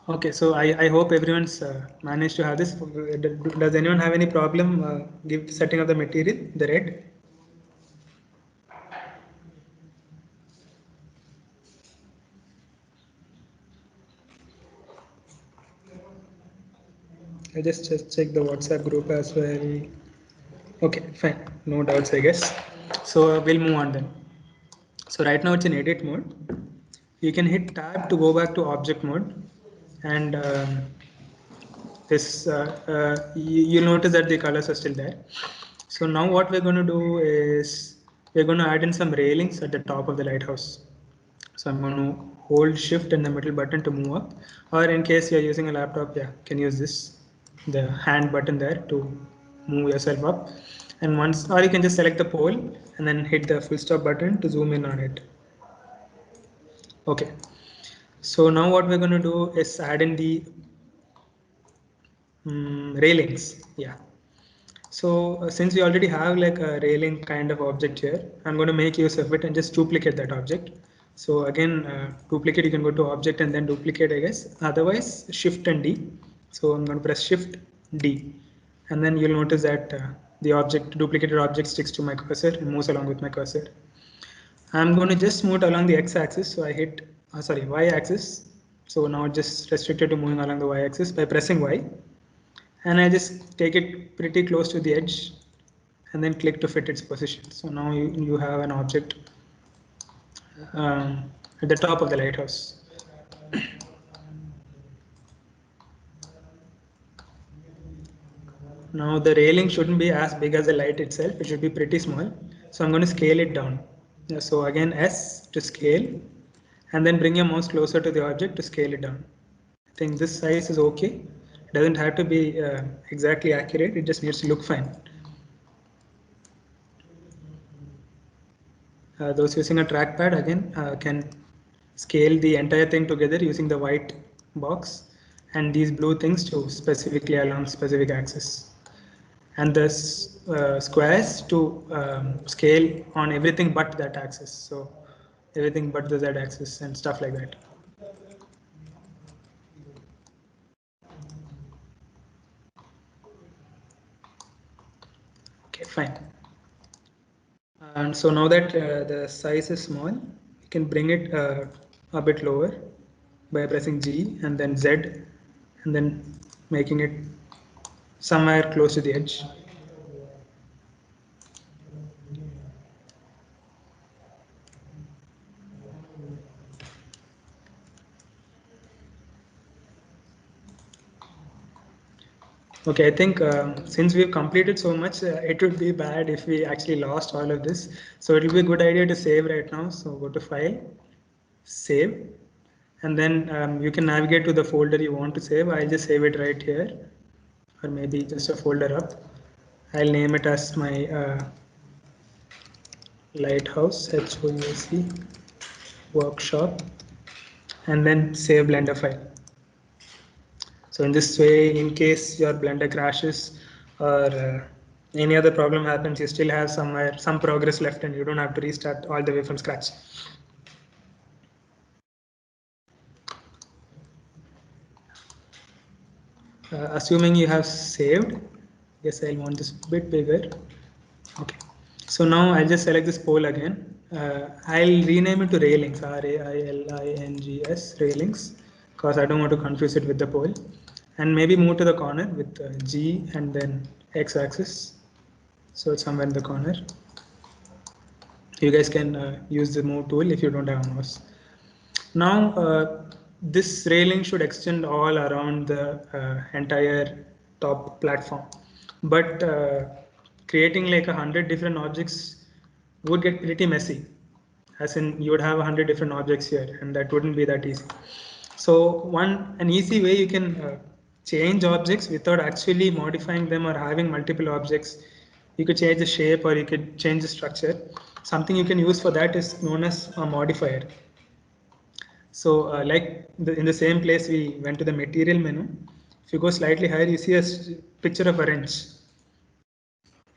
Okay, so I hope everyone's managed to have this. Does anyone have any problem setting up the material, the red? I just check the WhatsApp group as well. Okay, fine. No doubts, I guess. So we'll move on then. So right now it's in edit mode. You can hit tab to go back to object mode, and you'll notice that the colors are still there. So now what we're going to do is we're going to add in some railings at the top of the lighthouse. So I'm going to hold shift and the middle button to move up, or in case you're using a laptop, yeah, can use this, the hand button there to move yourself up. And once, or you can just select the pole and then hit the full stop button to zoom in on it. Okay. So now what we're going to do is add in the railings. Yeah. So since we already have like a railing kind of object here, I'm going to make use of it and just duplicate that object. So again, duplicate, you can go to object and then duplicate, I guess. Otherwise, shift and D. So I'm going to press shift D. And then you'll notice that the duplicated object sticks to my cursor and moves along with my cursor. I'm going to just move along the x-axis. So I hit, y-axis. So now just restricted to moving along the y-axis by pressing Y. And I just take it pretty close to the edge and then click to fit its position. So now you have an object at the top of the lighthouse. Now the railing shouldn't be as big as the light itself. It should be pretty small. So I'm going to scale it down. So again, S to scale, and then bring your mouse closer to the object to scale it down. I think this size is okay. It doesn't have to be exactly accurate. It just needs to look fine. Those using a trackpad again can scale the entire thing together using the white box and these blue things to specifically along specific axis. And the squares to scale on everything but that axis. So everything but the Z axis and stuff like that. Okay, fine. And so now that the size is small, you can bring it a bit lower by pressing G and then Z and then making it somewhere close to the edge. Okay, I think since we've completed so much, it would be bad if we actually lost all of this. So it will be a good idea to save right now. So go to File, Save, and then you can navigate to the folder you want to save. I'll just save it right here, or maybe just a folder up. I'll name it as my Lighthouse, HOUC, workshop, and then save Blender file. So in this way, in case your Blender crashes or any other problem happens, you still have some progress left and you don't have to restart all the way from scratch. Assuming you have saved, I guess I'll want this a bit bigger. Okay, so now I'll just select this pole again. I'll rename it to railings, RAILINGS, railings, because I don't want to confuse it with the pole. And maybe move to the corner with G and then X axis. So it's somewhere in the corner. You guys can use the move tool if you don't have a mouse. Now this railing should extend all around the entire top platform, but creating like 100 different objects would get pretty messy, as in you would have 100 different objects here and that wouldn't be that easy. So an easy way you can change objects without actually modifying them or having multiple objects, you could change the shape or you could change the structure. Something you can use for that is known as a modifier. So in the same place we went to the material menu. If you go slightly higher, you see a picture of a wrench.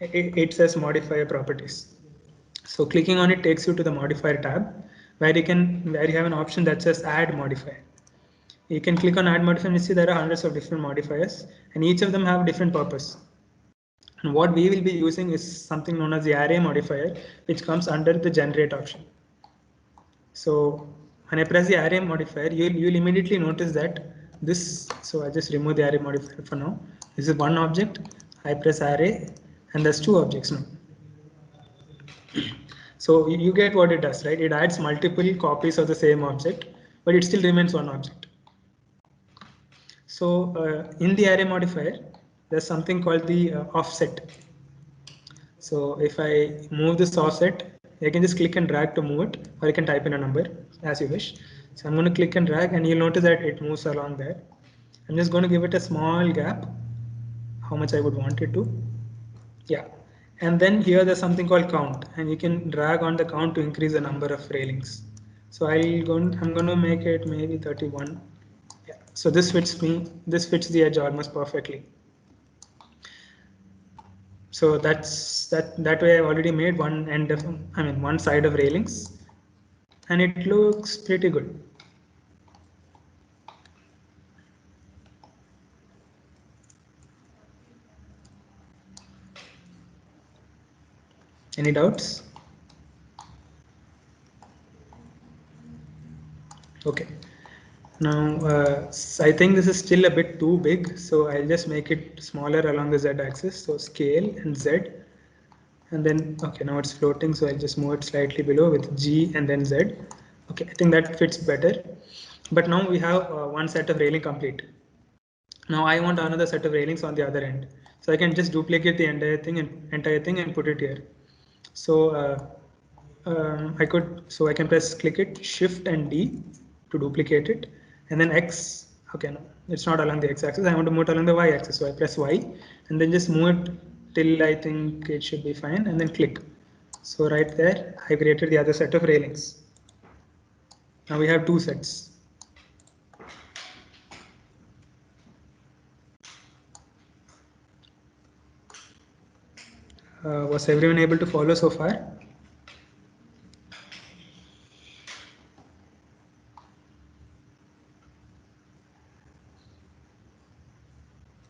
It says modifier properties. So clicking on it takes you to the modifier tab where you have an option that says add modifier. You can click on add modifier and you see there are hundreds of different modifiers and each of them have different purpose. And what we will be using is something known as the array modifier, which comes under the generate option. So when I press the array modifier, you'll immediately notice that this, so I just remove the array modifier for now. This is one object, I press array and there's two objects now. So you get what it does, right? It adds multiple copies of the same object, but it still remains one object. So in the array modifier, there's something called the offset. So if I move this offset, I can just click and drag to move it, or I can type in a number as you wish. So I'm going to click and drag and you'll notice that it moves along there. I'm just going to give it a small gap, how much I would want it to. Yeah. And then here there's something called count and you can drag on the count to increase the number of railings. So I'm going to make it maybe 31. Yeah. So this fits the edge almost perfectly. So that way I've already made one side of railings and it looks pretty good. Any doubts? Okay. Now I think this is still a bit too big, so I'll just make it smaller along the Z axis. So scale and Z, and then okay, now it's floating, so I'll just move it slightly below with G and then Z. Okay, I think that fits better. But now we have one set of railing complete. Now I want another set of railings on the other end, so I can just duplicate the entire thing and put it here. So I can click it, Shift and D to duplicate it, and then X. Okay, no, it's not along the X axis. I want to move it along the Y axis, so I press Y and then just move it till I think it should be fine, and then click. So right there, I created the other set of railings. Now we have two sets. Was everyone able to follow so far?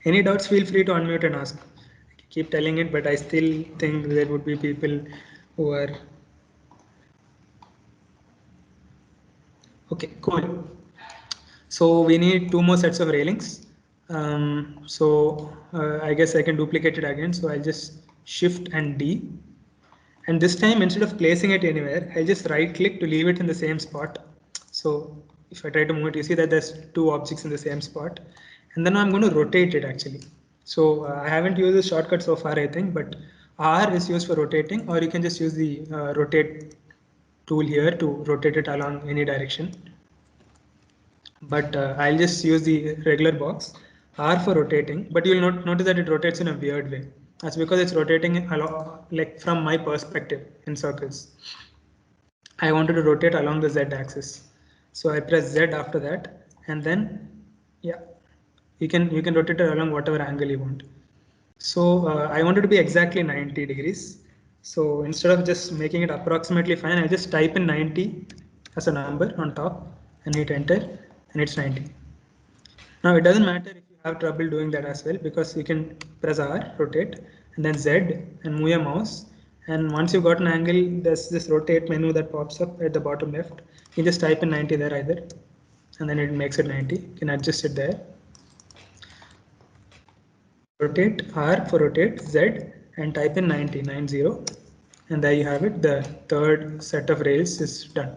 Any doubts, feel free to unmute and ask. I keep telling it, but I still think there would be people who are... Okay, cool. So we need two more sets of railings. I guess I can duplicate it again. So I'll just Shift and D. And this time, instead of placing it anywhere, I'll just right click to leave it in the same spot. So if I try to move it, you see that there's two objects in the same spot. And then I'm going to rotate it actually. So I haven't used the shortcut so far, I think, but R is used for rotating, or you can just use the rotate tool here to rotate it along any direction. But I'll just use the regular box, R for rotating, but you'll notice that it rotates in a weird way. That's because it's rotating along, like from my perspective in circles. I wanted to rotate along the Z axis. So I press Z after that, and then, yeah, you can rotate it along whatever angle you want. So I wanted to be exactly 90 degrees. So instead of just making it approximately fine, I just type in 90 as a number on top and hit enter, and it's 90. Now it doesn't matter if you have trouble doing that as well, because you can press R, rotate, and then Z and move your mouse. And once you've got an angle, there's this rotate menu that pops up at the bottom left. You just type in 90 there either, and then it makes it 90. You can adjust it there. Rotate, R for rotate, Z, and type in 90, 90. And there you have it. The third set of rails is done.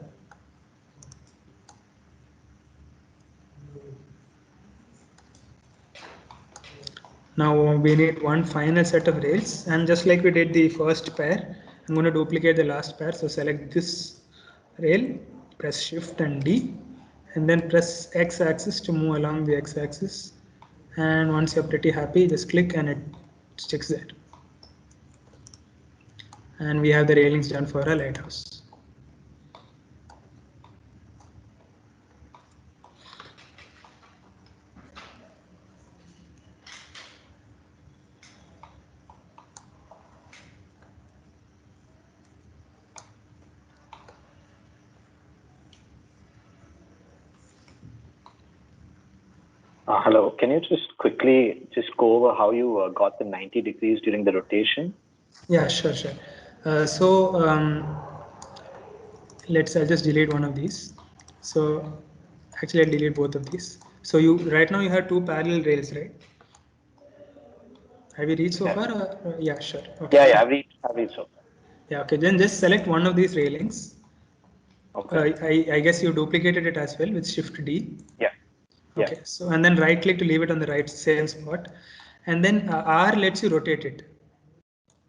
Now we need one final set of rails, and just like we did the first pair, I'm going to duplicate the last pair. So select this rail, press Shift and D, and then press X axis to move along the X axis. And once you're pretty happy, just click and it sticks there. And we have the railings done for a lighthouse. Hello, can you just quickly just go over how you got the 90 degrees during the rotation? Yeah, sure. I'll just delete one of these. So actually I'll delete both of these. So right now you have two parallel rails, right? Have you reached so far? Yeah, sure. Okay. Yeah, I've reached so far. Yeah, okay. Then just select one of these railings. Okay. I guess you duplicated it as well with Shift D. Yeah. Okay. So and then right click to leave it on the right same spot, and then R lets you rotate it.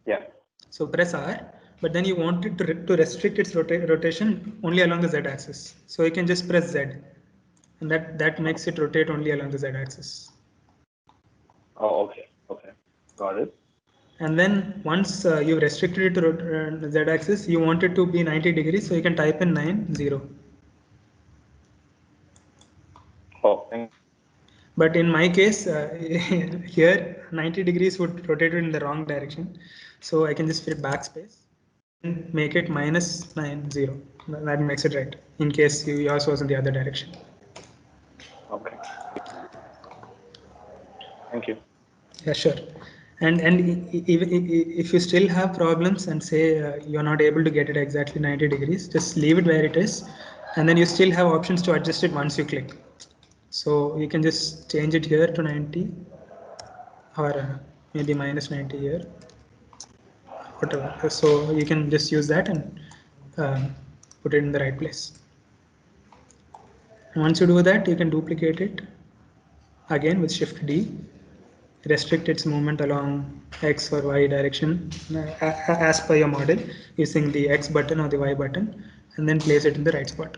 Yeah. So press R, but then you want it to restrict its rotation only along the Z axis. So you can just press Z, and that makes it rotate only along the Z axis. Oh, okay. Okay. Got it. And then once you've restricted it to the Z axis, you want it to be 90 degrees, so you can type in 90. Oh, thank you. But in my case, here 90 degrees would rotate it in the wrong direction. So I can just hit backspace and make it -90. That makes it right, in case yours was in the other direction. Okay. Thank you. Yeah, sure. And even if you still have problems and say you're not able to get it exactly 90 degrees, just leave it where it is, and then you still have options to adjust it once you click. So you can just change it here to 90, or maybe -90 here, whatever. So you can just use that and put it in the right place. And once you do that, you can duplicate it again with Shift D. Restrict its movement along X or Y direction as per your model using the X button or the Y button, and then place it in the right spot.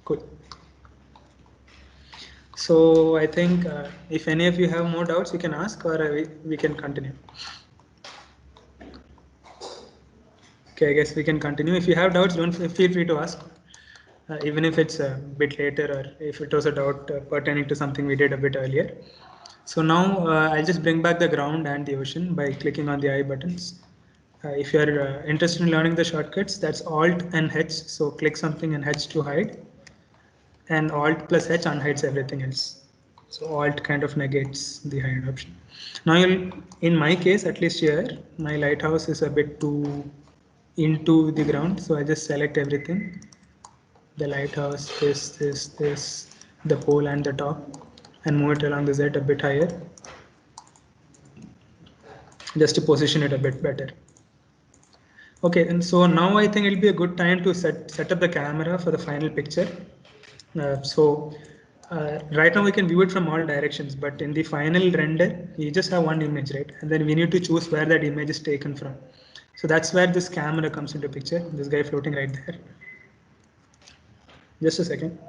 Cool. So I think if any of you have more doubts, you can ask, or we can continue. Okay, I guess we can continue. If you have doubts, don't feel free to ask, even if it's a bit later or if it was a doubt pertaining to something we did a bit earlier. So now I'll just bring back the ground and the ocean by clicking on the I buttons. If you're interested in learning the shortcuts, that's Alt and H. So click something and H to hide, and Alt plus H unhides everything else. So Alt kind of negates the hide option. Now in my case, at least here, my lighthouse is a bit too into the ground. So I just select everything. The lighthouse, this, the pole and the top, and move it along the Z a bit higher, just to position it a bit better. Okay, and so now I think it'll be a good time to set up the camera for the final picture. Right now we can view it from all directions, but in the final render, you just have one image, right? And then we need to choose where that image is taken from. So that's where this camera comes into picture. This guy floating right there. Just a second.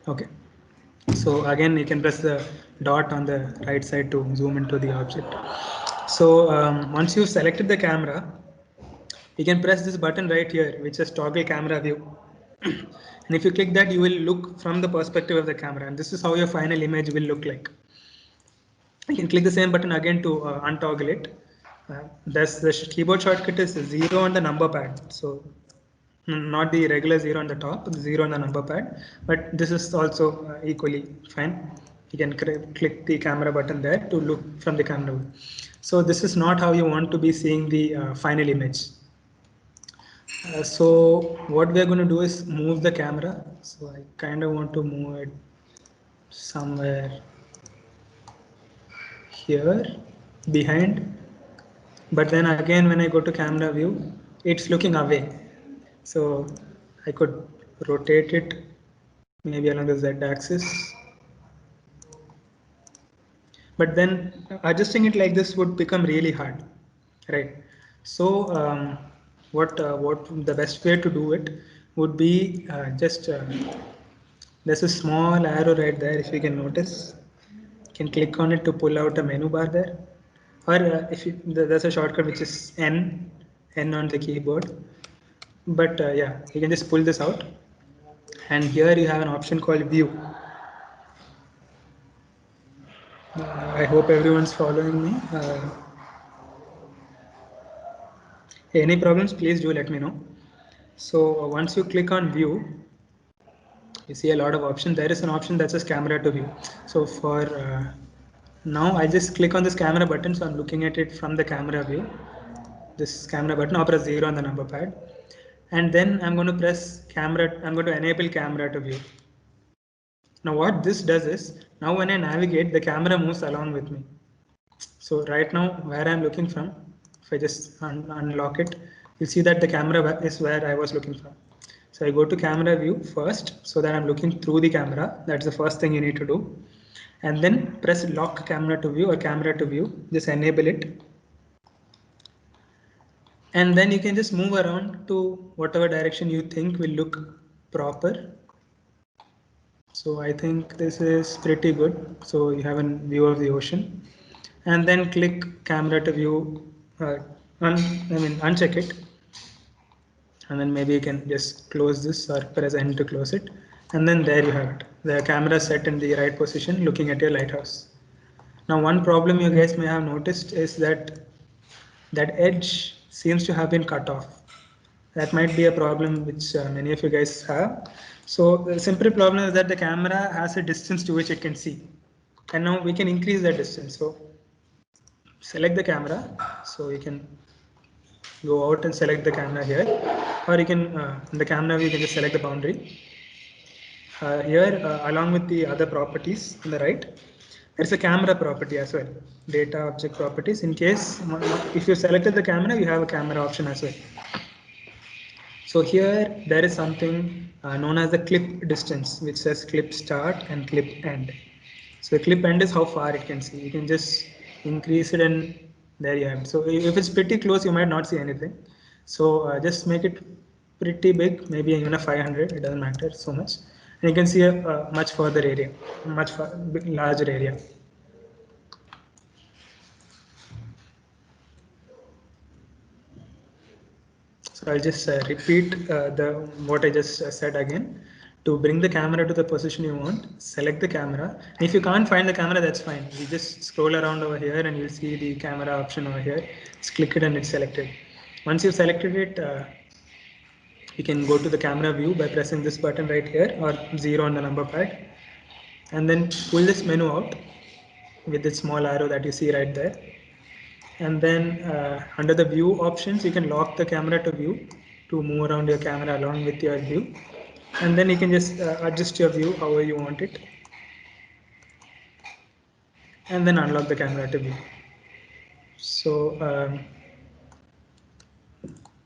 Okay. So again, you can press the dot on the right side to zoom into the object. So once you've selected the camera, you can press this button right here, which is toggle camera view. And if you click that, you will look from the perspective of the camera, and this is how your final image will look like. You can click the same button again to untoggle it. The keyboard shortcut is 0 on the number pad. So not the regular 0 on the top, 0 on the number pad, but this is also equally fine. You can click the camera button there to look from the camera. So this is not how you want to be seeing the final image. So what we are going to do is move the camera. So I kind of want to move it somewhere here behind, but then again when I go to camera view, it's looking away. So I could rotate it maybe along the Z axis, but then adjusting it like this would become really hard, right? So what the best way to do it would be there's a small arrow right there, if you can notice. You can click on it to pull out a menu bar there, or there's a shortcut which is N on the keyboard. But yeah, you can just pull this out, and here you have an option called view. I hope everyone's following me. Any problems, please do let me know. So once you click on view, you see a lot of options. There is an option that says camera to view. So for now, I just click on this camera button. So I'm looking at it from the camera view. This camera button, I'll press 0 on the number pad. And then I'm going to press camera. I'm going to enable camera to view. Now what this does is, now when I navigate, the camera moves along with me. So right now where I'm looking from, if I just unlock it, you'll see that the camera is where I was looking from. So I go to camera view first, so that I'm looking through the camera. That's the first thing you need to do. And then press lock camera to view or camera to view, just enable it. And then you can just move around to whatever direction you think will look proper. So I think this is pretty good. So you have a view of the ocean, and then click camera to view, uncheck it. And then maybe you can just close this or press N to close it. And then there you have it. The camera set in the right position looking at your lighthouse. Now one problem you guys may have noticed is that edge seems to have been cut off. That might be a problem which many of you guys have. So the simple problem is that the camera has a distance to which it can see. And now we can increase that distance. So select the camera. So you can go out and select the camera here, or you can in the camera view you can just select the boundary. Here along with the other properties on the right, there's a camera property as well, data object properties. In case if you selected the camera, you have a camera option as well. So here there is something known as the clip distance, which says clip start and clip end. So the clip end is how far it can see. You can just increase it, and there you have it. So if it's pretty close, you might not see anything. So just make it pretty big, maybe even a 500. It doesn't matter so much, and you can see a much further area, larger area. So I'll just repeat what I just said again. To bring the camera to the position you want, select the camera. And if you can't find the camera, that's fine. You just scroll around over here and you'll see the camera option over here. Just click it and it's selected. Once you've selected it, you can go to the camera view by pressing this button right here or 0 on the number pad. And then pull this menu out with this small arrow that you see right there. And then under the view options, you can lock the camera to view to move around your camera along with your view. And then you can just adjust your view however you want it. And then unlock the camera to view. So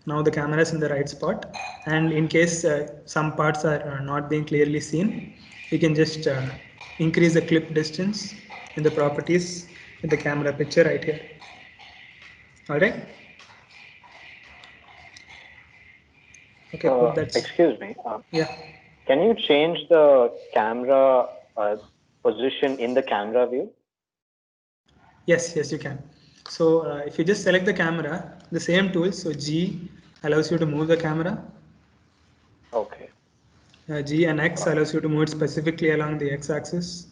now the camera is in the right spot. And in case some parts are not being clearly seen, you can just increase the clip distance in the properties in the camera picture right here. All right. Okay. That's. Excuse me. Yeah. Can you change the camera position in the camera view? Yes, you can. So if you just select the camera, the same tool, so G allows you to move the camera. Okay. G and X allows you to move it specifically along the X-axis.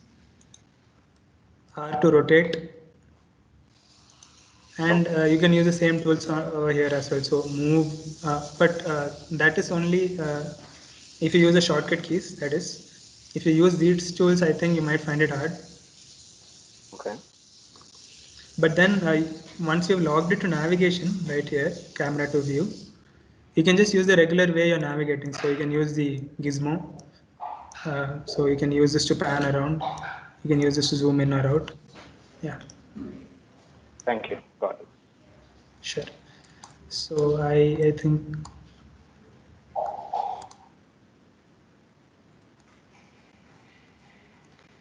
R to rotate. And you can use the same tools over here as well. So move, but that is only if you use the shortcut keys, that is. If you use these tools, I think you might find it hard. Okay. But then once you've logged it to navigation, right here, camera to view, you can just use the regular way you're navigating. So you can use the gizmo. So you can use this to pan around. You can use this to zoom in or out. Yeah. Thank you. Got it. Sure. So I think.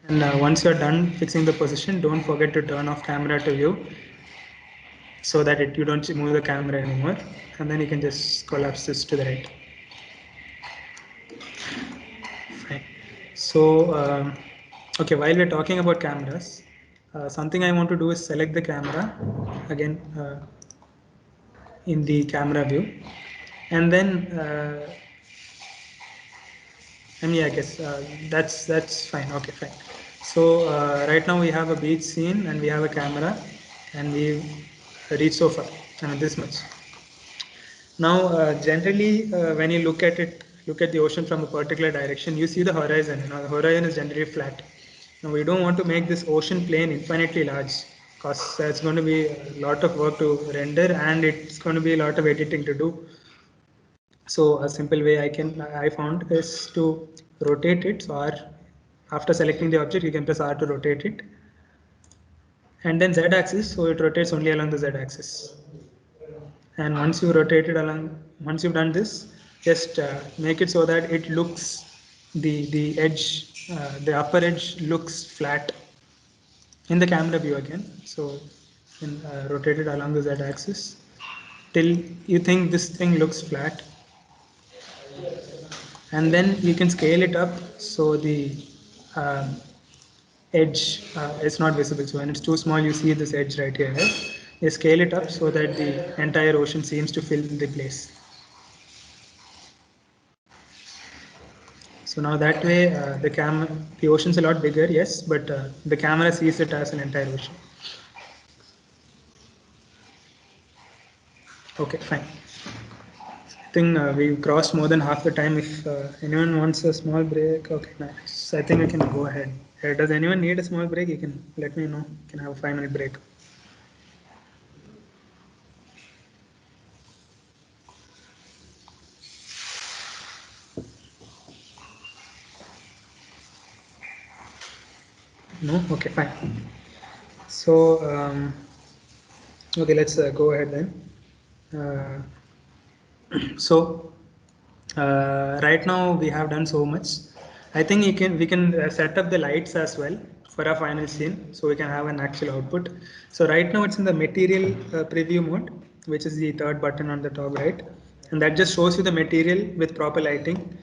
And once you're done fixing the position, don't forget to turn off camera to view so that you don't move the camera anymore. And then you can just collapse this to the right. Fine. So, okay, while we're talking about cameras, something I want to do is select the camera again in the camera view. And then, I mean, I guess that's fine. Okay, fine. So right now we have a beach scene and we have a camera and we've reached so far. I mean, this much. Now, generally, when you look at the ocean from a particular direction, you see the horizon. You know, the horizon is generally flat. Now, we don't want to make this ocean plane infinitely large because it's going to be a lot of work to render and it's going to be a lot of editing to do. So a simple way I found is to rotate it. So R, after selecting the object, you can press R to rotate it. And then Z axis, so it rotates only along the Z axis. And once you rotate it along, once you've done this, just make it so that it looks, the edge, the upper edge looks flat in the camera view again. So rotate it along the Z axis till you think this thing looks flat. And then you can scale it up so the edge is not visible. So when it's too small, you see this edge right here. Right? You scale it up so that the entire ocean seems to fill the place. So now that way, the ocean's a lot bigger, yes, but the camera sees it as an entire ocean. Okay, fine. I think we've crossed more than half the time. If anyone wants a small break, okay, nice. I think we can go ahead. Does anyone need a small break? You can let me know. You can have a 5-minute break. No? Okay, fine. So, okay, let's go ahead then. So, right now we have done so much. I think we can set up the lights as well for our final scene, so we can have an actual output. So right now it's in the material preview mode. which is the third button on the top right, and that just shows you the material with proper lighting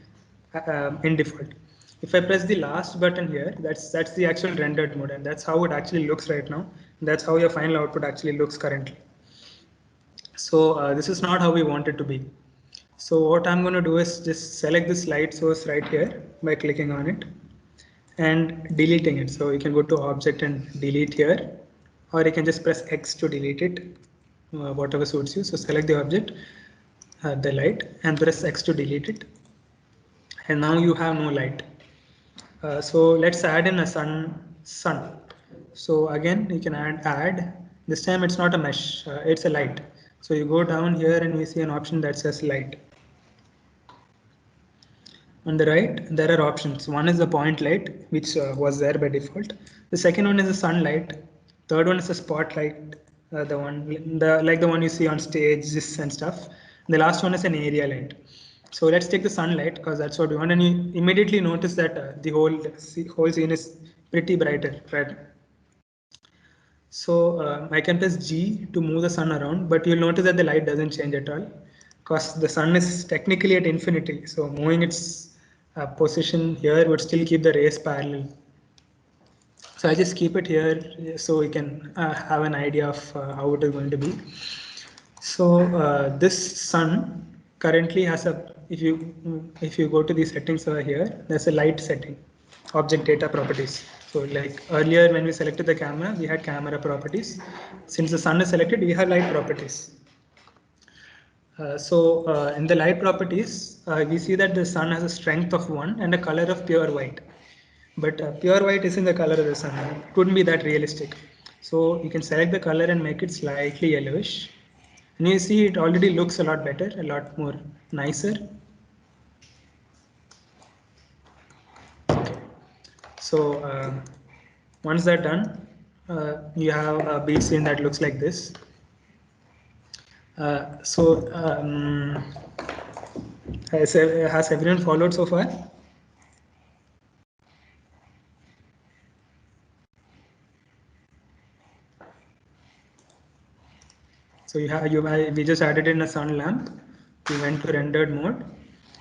in default. If I press the last button here, that's the actual rendered mode, and that's how it actually looks right now. That's how your final output actually looks currently. So this is not how we want it to be. So what I'm going to do is just select this light source right here by clicking on it and deleting it. So you can go to object and delete here, or you can just press X to delete it, whatever suits you. So select the object, the light, and press X to delete it. And now you have no light. So let's add in a sun. So again, you can add. This time it's not a mesh, it's a light. So you go down here and we see an option that says light. On the right, there are options. One is the point light, which was there by default. The second one is the sunlight. Third one is the spotlight, the one you see on stage and stuff. The last one is an area light. So let's take the sunlight because that's what we want, and you immediately notice that the whole scene is pretty brighter, right? So I can press G to move the sun around, but you'll notice that the light doesn't change at all because the sun is technically at infinity. So moving its position here would still keep the rays parallel. So I just keep it here so we can have an idea of how it is going to be. So this sun currently has if you go to the settings over here, there's a light setting, object data properties. So like earlier when we selected the camera, we had camera properties. Since the sun is selected, we have light properties. In the light properties, we see that the sun has a strength of 1 and a color of pure white. But pure white isn't the color of the sun. It couldn't be that realistic. So you can select the color and make it slightly yellowish. And you see it already looks a lot better, a lot more nicer. Okay. So once that's done, you have a beach scene that looks like this. Has everyone followed so far? So we just added in a sun lamp. We went to rendered mode,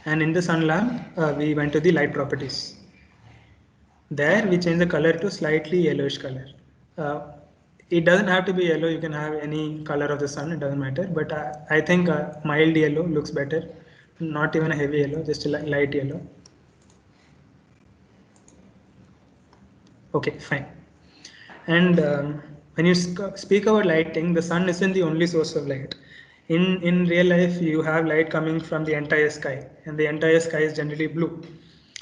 and in the sun lamp, we went to the light properties. There we change the color to slightly yellowish color. It doesn't have to be yellow. You can have any color of the sun. It doesn't matter. But I think mild yellow looks better. Not even a heavy yellow, just a light yellow. Okay, fine. And when you speak about lighting, the sun isn't the only source of light. In real life, you have light coming from the entire sky, and the entire sky is generally blue.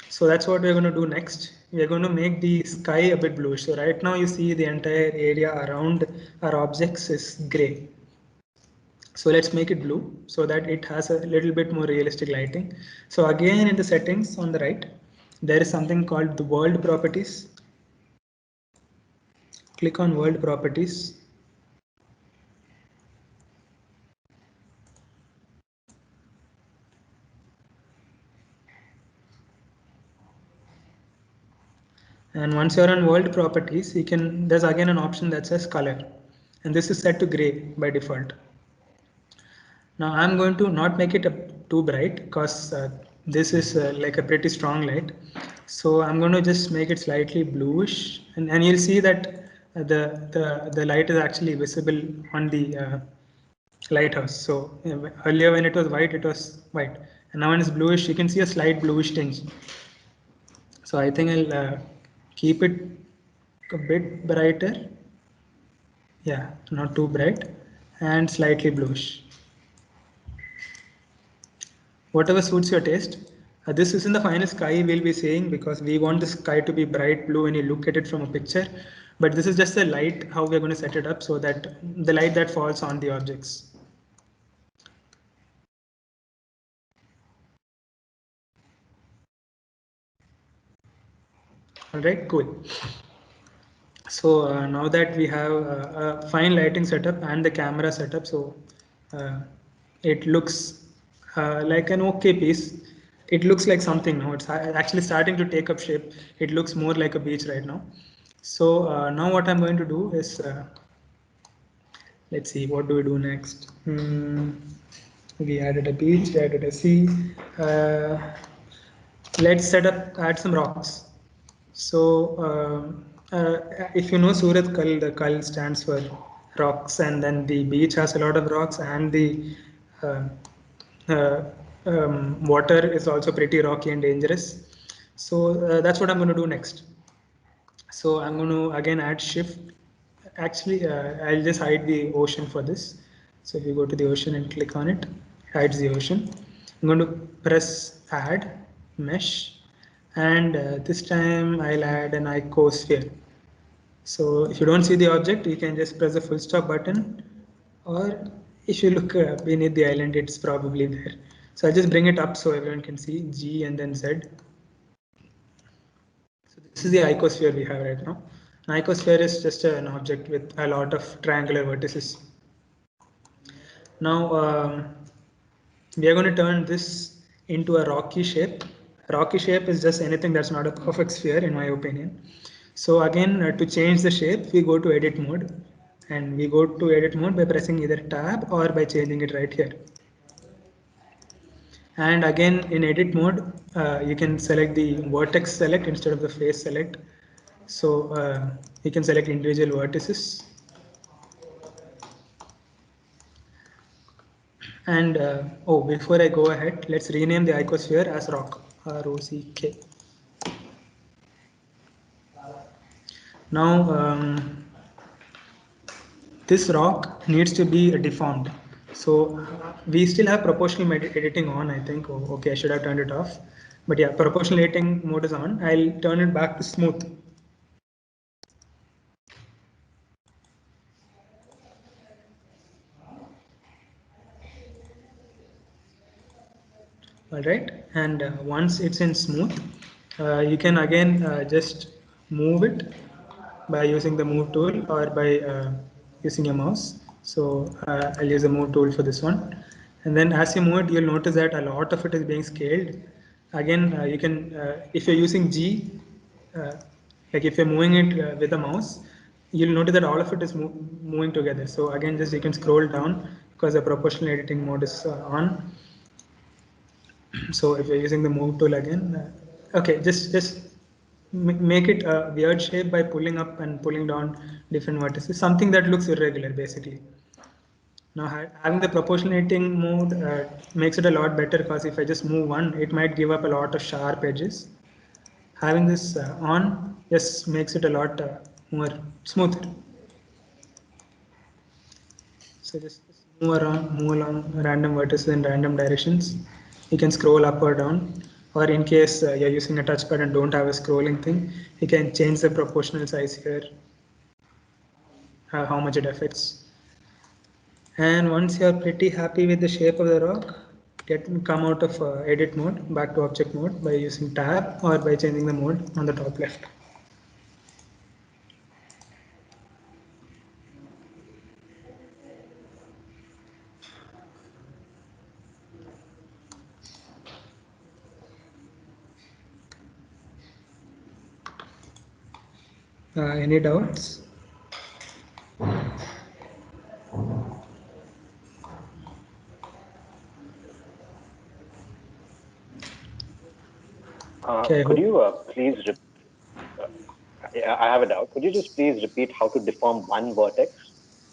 So that's what we're going to do next. We're going to make the sky a bit bluish. So right now you see the entire area around our objects is gray. So let's make it blue so that it has a little bit more realistic lighting. So again, in the settings on the right, there is something called the world properties. Click on world properties. And once you're on world properties, there's again an option that says color, and this is set to gray by default. Now I'm going to not make it too bright because this is like a pretty strong light. So I'm going to just make it slightly bluish, and you'll see that the light is actually visible on the lighthouse. So earlier when it was white, and now when it's bluish, you can see a slight bluish tinge. So I think I'll keep it a bit brighter. Yeah, not too bright, and slightly bluish. Whatever suits your taste. This isn't the final sky we'll be seeing because we want the sky to be bright blue when you look at it from a picture. But this is just the light, how we're going to set it up so that the light that falls on the objects. All right, cool. So now that we have a fine lighting setup and the camera setup, so it looks like an okay piece. It looks like something now. It's actually starting to take up shape. It looks more like a beach right now. So now what I'm going to do is Let's see, what do we do next? We added a beach, we added a sea. Let's add some rocks. So if you know Surat Kal, the Kal stands for rocks, and then the beach has a lot of rocks, and the uh, uh, water is also pretty rocky and dangerous. So that's what I'm going to do next. So I'm going to again add shift. Actually, I'll just hide the ocean for this. So if you go to the ocean and click on it, it hides the ocean. I'm going to press add mesh, and this time I'll add an icosphere. So if you don't see the object, you can just press the full stop button, or if you look beneath the island, it's probably there. So I'll just bring it up so everyone can see G and then Z. So this is the icosphere we have right now. An icosphere is just an object with a lot of triangular vertices. Now we are going to turn this into a rocky shape. Rocky shape is just anything that's not a perfect sphere, in my opinion. So again, to change the shape, we go to edit mode, and we go to edit mode by pressing either tab or by changing it right here. And again, in edit mode, you can select the vertex select instead of the face select. So you can select individual vertices. And oh, before I go ahead, let's rename the icosphere as rock, R-O-C-K. Now this rock needs to be deformed. So we still have proportional editing on, I think. Oh, okay, I should have turned it off. But yeah, proportional editing mode is on. I'll turn it back to smooth. All right, and once it's in smooth, you can again just move it by using the move tool or by using a mouse. So I'll use the move tool for this one. And then as you move it, you'll notice that a lot of it is being scaled. Again, you can, if you're using G, like if you're moving it with a mouse, you'll notice that all of it is moving together. So again, just you can scroll down because the proportional editing mode is on. So if you're using the move tool again, okay, just make it a weird shape by pulling up and pulling down different vertices, something that looks irregular basically. Now having the proportionating mode makes it a lot better, because if I just move one, it might give up a lot of sharp edges. Having this on just makes it a lot more smoother. So just move along random vertices in random directions. You can scroll up or down, or in case you're using a touchpad and don't have a scrolling thing, you can change the proportional size here, how much it affects. And once you're pretty happy with the shape of the rock, come out of edit mode back to object mode by using tab or by changing the mode on the top left. Any doubts? Could you please, I have a doubt. Could you just please repeat how to deform one vertex,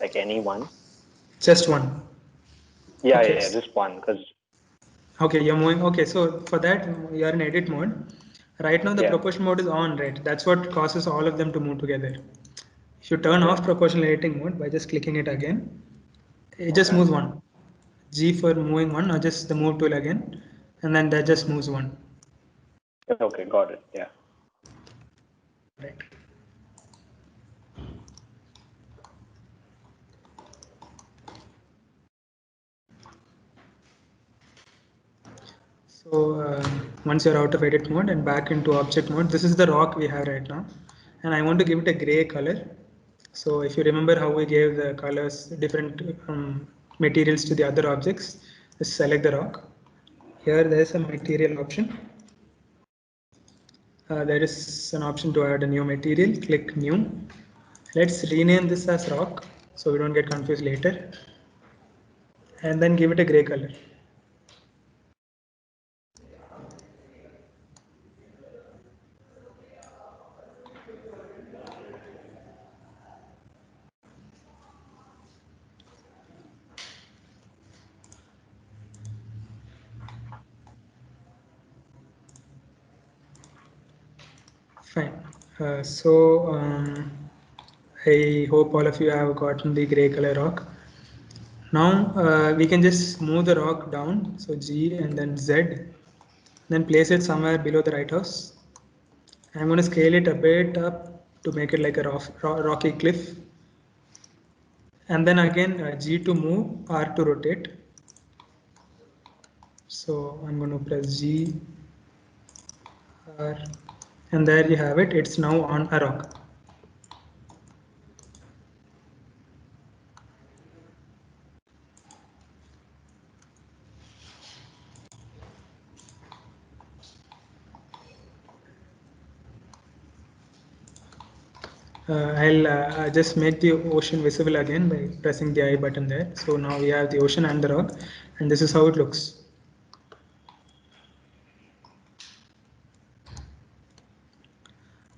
like any one? Just one. Yeah, Okay. yeah, just one. Because okay, you're moving. Okay, so for that, you're in edit mode. Right now, the proportion mode is on, right? That's what causes all of them to move together. If you turn off proportional editing mode by just clicking it again, it just moves one. G for moving one, or just the move tool again, and then that just moves one. Okay, got it. Yeah. Right. So once you're out of edit mode and back into object mode, this is the rock we have right now, and I want to give it a gray color. So if you remember how we gave the colors, different materials to the other objects, just select the rock. Here there is a material option. There is an option to add a new material. Click new. Let's rename this as rock. so we don't get confused later. And then give it a gray color. Fine. I hope all of you have gotten the gray color rock. Now we can just move the rock down. So G and then Z, then place it somewhere below the right house. I'm going to scale it a bit up to make it like a rocky cliff. And then again G to move, R to rotate. So I'm going to press G, R, and there you have it. It's now on a rock. I'll just make the ocean visible again by pressing the I button there. So now we have the ocean and the rock, and this is how it looks.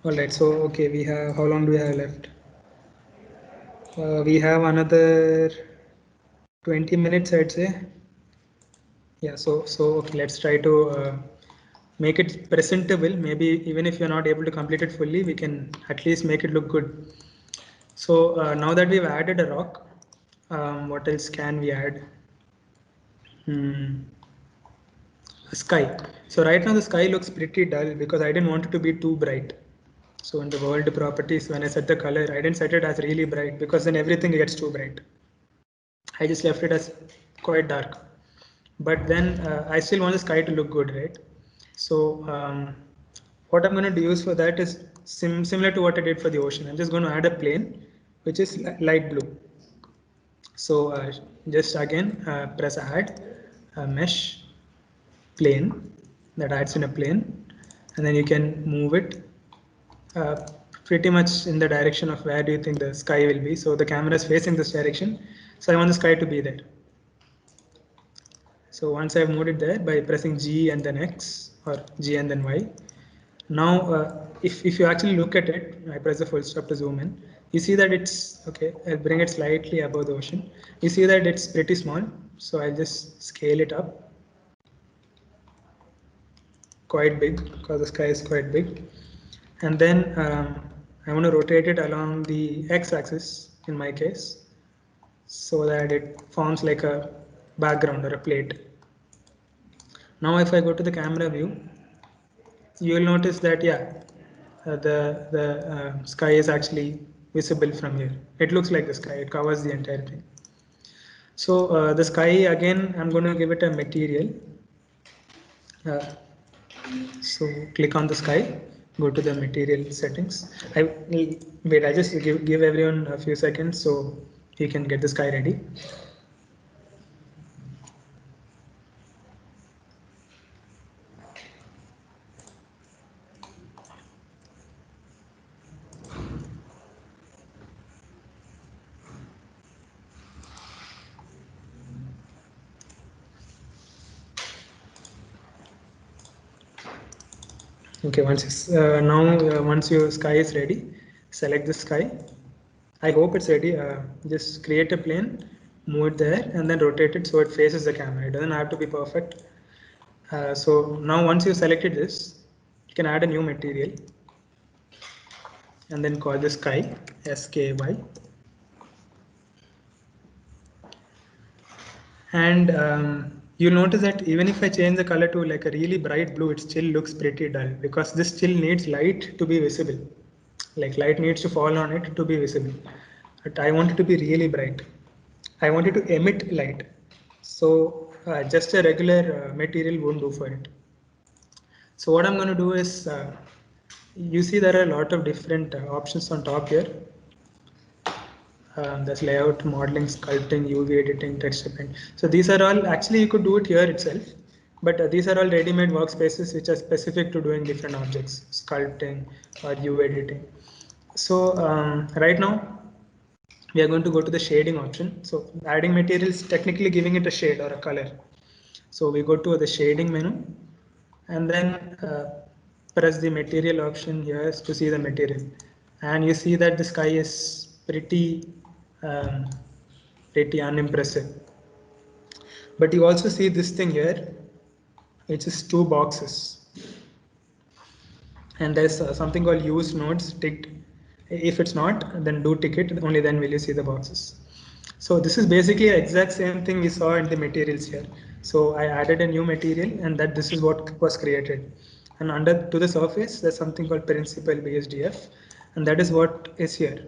All right, so okay, we have, how long do we have left? We have another 20 minutes, I'd say. Yeah, so okay, let's try to make it presentable. Maybe even if you're not able to complete it fully, we can at least make it look good. So now that we've added a rock, what else can we add? Sky. So right now the sky looks pretty dull because I didn't want it to be too bright. So in the world properties, when I set the color, I didn't set it as really bright because then everything gets too bright. I just left it as quite dark. But then I still want the sky to look good, right? So what I'm going to use for that is similar to what I did for the ocean. I'm just going to add a plane, which is light blue. So just again press add mesh plane, that adds in a plane, and then you can move it pretty much in the direction of where do you think the sky will be. So the camera is facing this direction, so I want the sky to be there. So once I've moved it there by pressing G and then X, or G and then Y, now if you actually look at it, I press the full stop to zoom in, you see that it's okay. I'll bring it slightly above the ocean. You see that it's pretty small, so I'll just scale it up quite big because the sky is quite big. And then I want to rotate it along the x-axis in my case, so that it forms like a background or a plate. Now if I go to the camera view, you will notice that the sky is actually visible from here. It looks like the sky, it covers the entire thing. So the sky, again, I'm going to give it a material. So click on the sky, go to the material settings. I just give everyone a few seconds so you can get the sky ready. Okay, once your sky is ready, select the sky. I hope it's ready. Just create a plane, move it there, and then rotate it so it faces the camera. It doesn't have to be perfect. So now once you selected this, you can add a new material and then call the sky, SKY. And you'll notice that even if I change the color to like a really bright blue, it still looks pretty dull because this still needs light to be visible. Like light needs to fall on it to be visible. But I want it to be really bright. I want it to emit light. So just a regular material won't do for it. So what I'm going to do is, you see there are a lot of different options on top here. There's layout, modeling, sculpting, UV editing, texture paint. So these are all, actually you could do it here itself, but these are all ready-made workspaces which are specific to doing different objects, sculpting or UV editing. So right now, we are going to go to the shading option. So adding material is technically giving it a shade or a color. So we go to the shading menu and then press the material option here to see the material. And you see that the sky is pretty unimpressive. But you also see this thing here, which is 2 boxes. And there's something called use nodes ticked. If it's not, then do tick it, only then will you see the boxes. So this is basically the exact same thing we saw in the materials here. So I added a new material and that this is what was created. And under to the surface, there's something called principal BSDF, and that is what is here.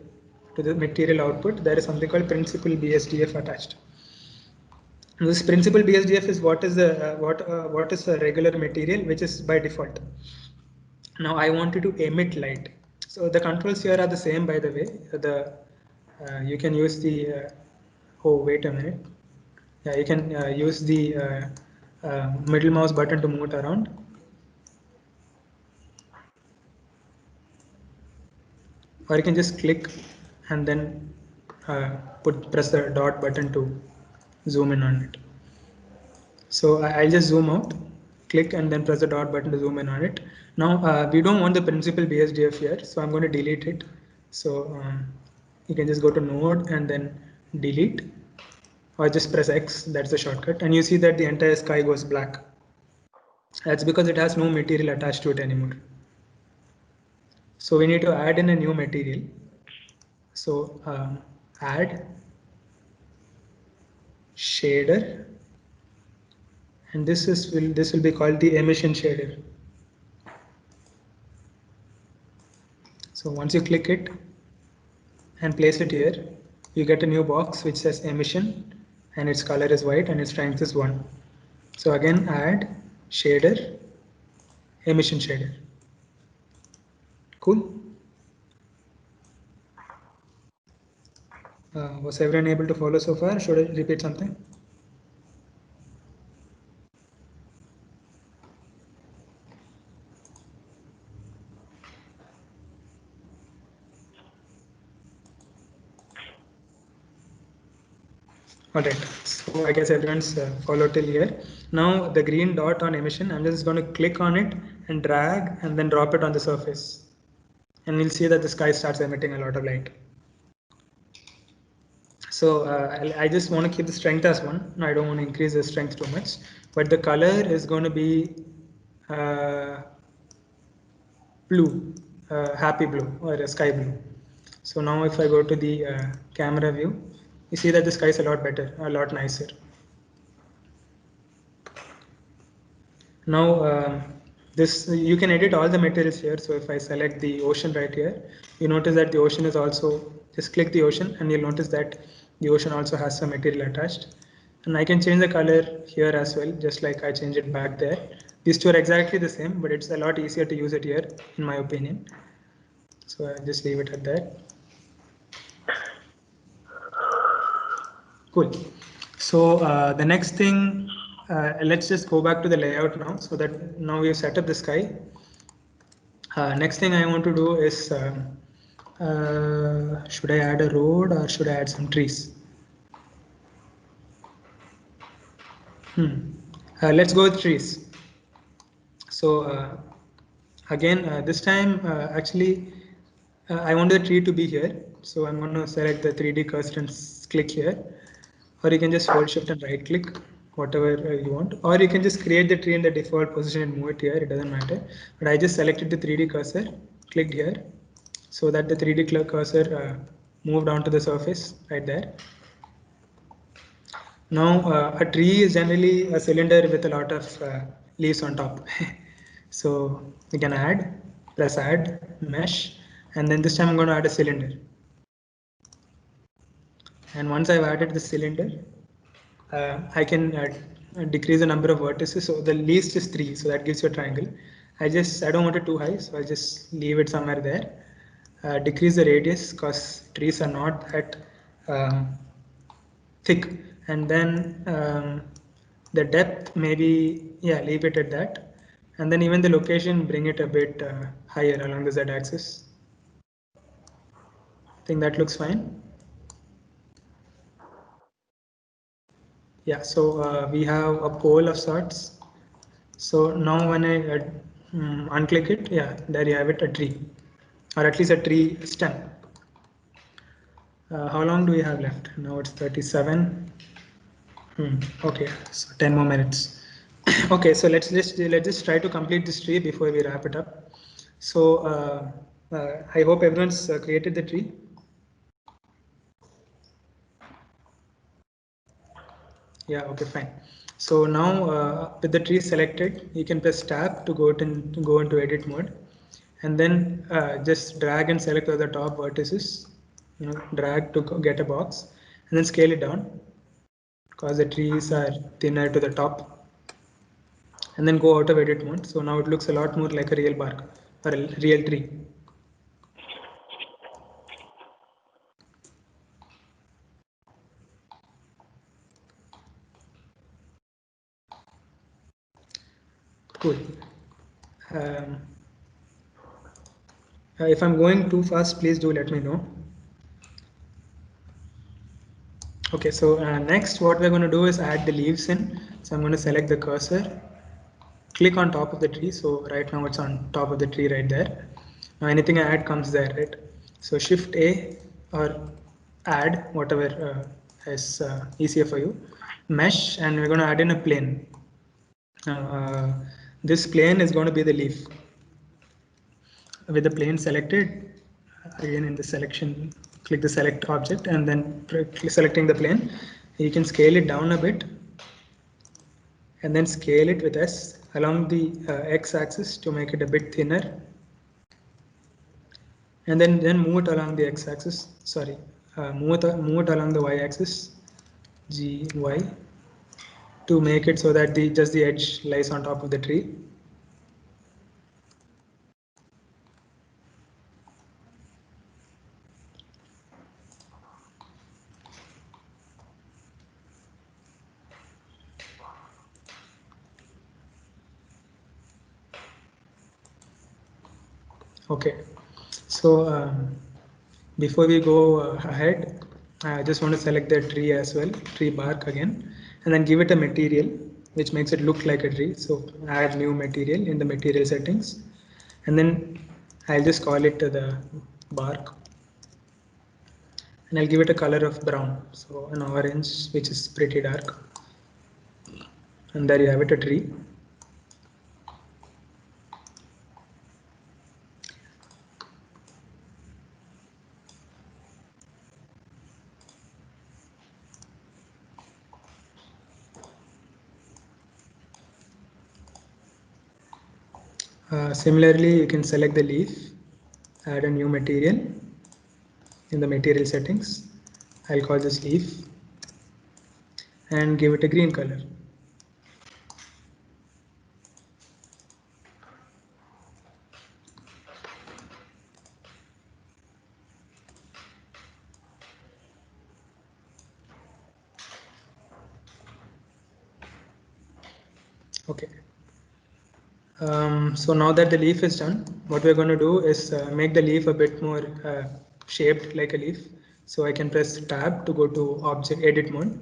To the material output, there is something called principal BSDF attached. This principal BSDF is what is the what is a regular material which is by default. Now I wanted to emit light. So the controls here are the same, by the way. You can use the oh, wait a minute. Yeah, you can use the middle mouse button to move it around. Or you can just click and then press the dot button to zoom in on it. So I'll just zoom out, click and then press the dot button to zoom in on it. Now we don't want the principal BSDF here, so I'm going to delete it. So you can just go to node and then delete, or just press X, that's the shortcut, and you see that the entire sky goes black. That's because it has no material attached to it anymore. So we need to add in a new material. So add shader, and this will be called the emission shader. So once you click it and place it here, you get a new box which says emission, and its color is white and its strength is 1. So again, add shader, emission shader. Cool. Was everyone able to follow so far? Should I repeat something? Alright, so I guess everyone's followed till here. Now the green dot on emission, I'm just going to click on it and drag and then drop it on the surface. And you'll see that the sky starts emitting a lot of light. So I just want to keep the strength as 1. I don't want to increase the strength too much. But the color is going to be blue, happy blue or a sky blue. So now if I go to the camera view, you see that the sky is a lot better, a lot nicer. Now this you can edit all the materials here. So if I select the ocean right here, you notice that the ocean is also, just click the ocean and you'll notice that the ocean also has some material attached. And I can change the color here as well, just like I changed it back there. These two are exactly the same, but it's a lot easier to use it here, in my opinion. So I'll just leave it at that. Cool. So the next thing, let's just go back to the layout now. So that now we've set up the sky. Next thing I want to do is, should I add a road or should I add some trees? Let's go with trees. So again, this time actually I want the tree to be here. So I'm going to select the 3D cursor and click here. Or you can just hold shift and right click, whatever you want. Or you can just create the tree in the default position and move it here, it doesn't matter. But I just selected the 3D cursor, clicked here, so that the 3D cursor moved onto the surface right there. Now a tree is generally a cylinder with a lot of leaves on top. So we can press add, mesh, and then this time I'm going to add a cylinder. And once I've added the cylinder, I can decrease the number of vertices. So the least is 3, so that gives you a triangle. I don't want it too high, so I'll just leave it somewhere there. Decrease the radius because trees are not that thick, and then the depth maybe, yeah, leave it at that, and then even the location, bring it a bit higher along the z-axis. I think that looks fine. Yeah, so we have a pole of sorts. So now when I unclick it, yeah, there you have it, a tree, or at least a tree stem. How long do we have left? Now it's 37. Okay, so 10 more minutes. Okay, so let's just try to complete this tree before we wrap it up. So I hope everyone's created the tree. Yeah, okay, fine. So now with the tree selected, you can press tab to go into edit mode, and then just drag and select the top vertices. Drag to get a box, and then scale it down because the trees are thinner to the top, and then go out of edit mode. So now it looks a lot more like a real bark or a real tree. Cool. If I'm going too fast, please do let me know. Okay, so next what we're going to do is add the leaves in. So I'm going to select the cursor, click on top of the tree. So right now it's on top of the tree right there. Now anything I add comes there, right? So Shift A or add, whatever is easier for you. Mesh, and we're going to add in a plane. This plane is going to be the leaf. With the plane selected, again in the selection, click the select object and then selecting the plane. You can scale it down a bit and then scale it with S along the x-axis to make it a bit thinner, and then move it along the x-axis. Sorry, move it along the y-axis, GY, to make it so that just the edge lies on top of the tree. Okay, so before we go ahead, I just want to select the tree as well, tree bark again, and then give it a material which makes it look like a tree. So add new material in the material settings, and then I'll just call it the bark, and I'll give it a color of brown, so an orange which is pretty dark, and there you have it, a tree. Similarly, you can select the leaf, add a new material in the material settings. I'll call this leaf and give it a green color. Okay. So now that the leaf is done, what we're going to do is make the leaf a bit more shaped like a leaf. So I can press tab to go to object edit mode.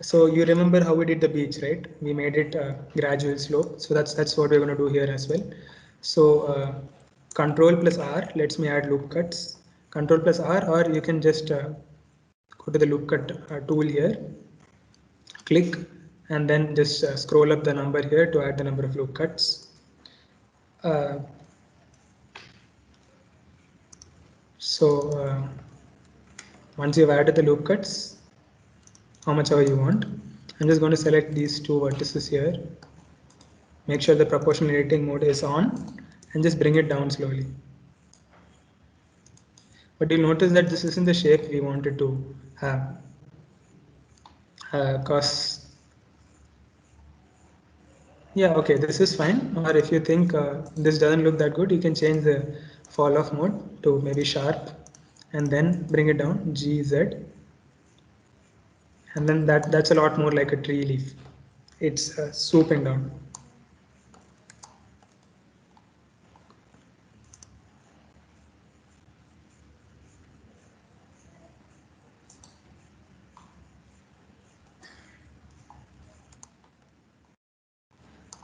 So you remember how we did the beach, right? We made it gradual slope. So that's what we're going to do here as well. So Control plus R lets me add loop cuts. Control plus R, or you can just go to the loop cut tool here, click, and then just scroll up the number here to add the number of loop cuts. Uh, Once you've added the loop cuts, how much ever you want, I'm just going to select these two vertices here. Make sure the proportional editing mode is on and just bring it down slowly. But you'll notice that this isn't the shape we wanted to have. Cause yeah, okay, this is fine. Or if you think this doesn't look that good, you can change the fall off mode to maybe sharp and then bring it down, GZ. And then that's a lot more like a tree leaf. It's swooping down.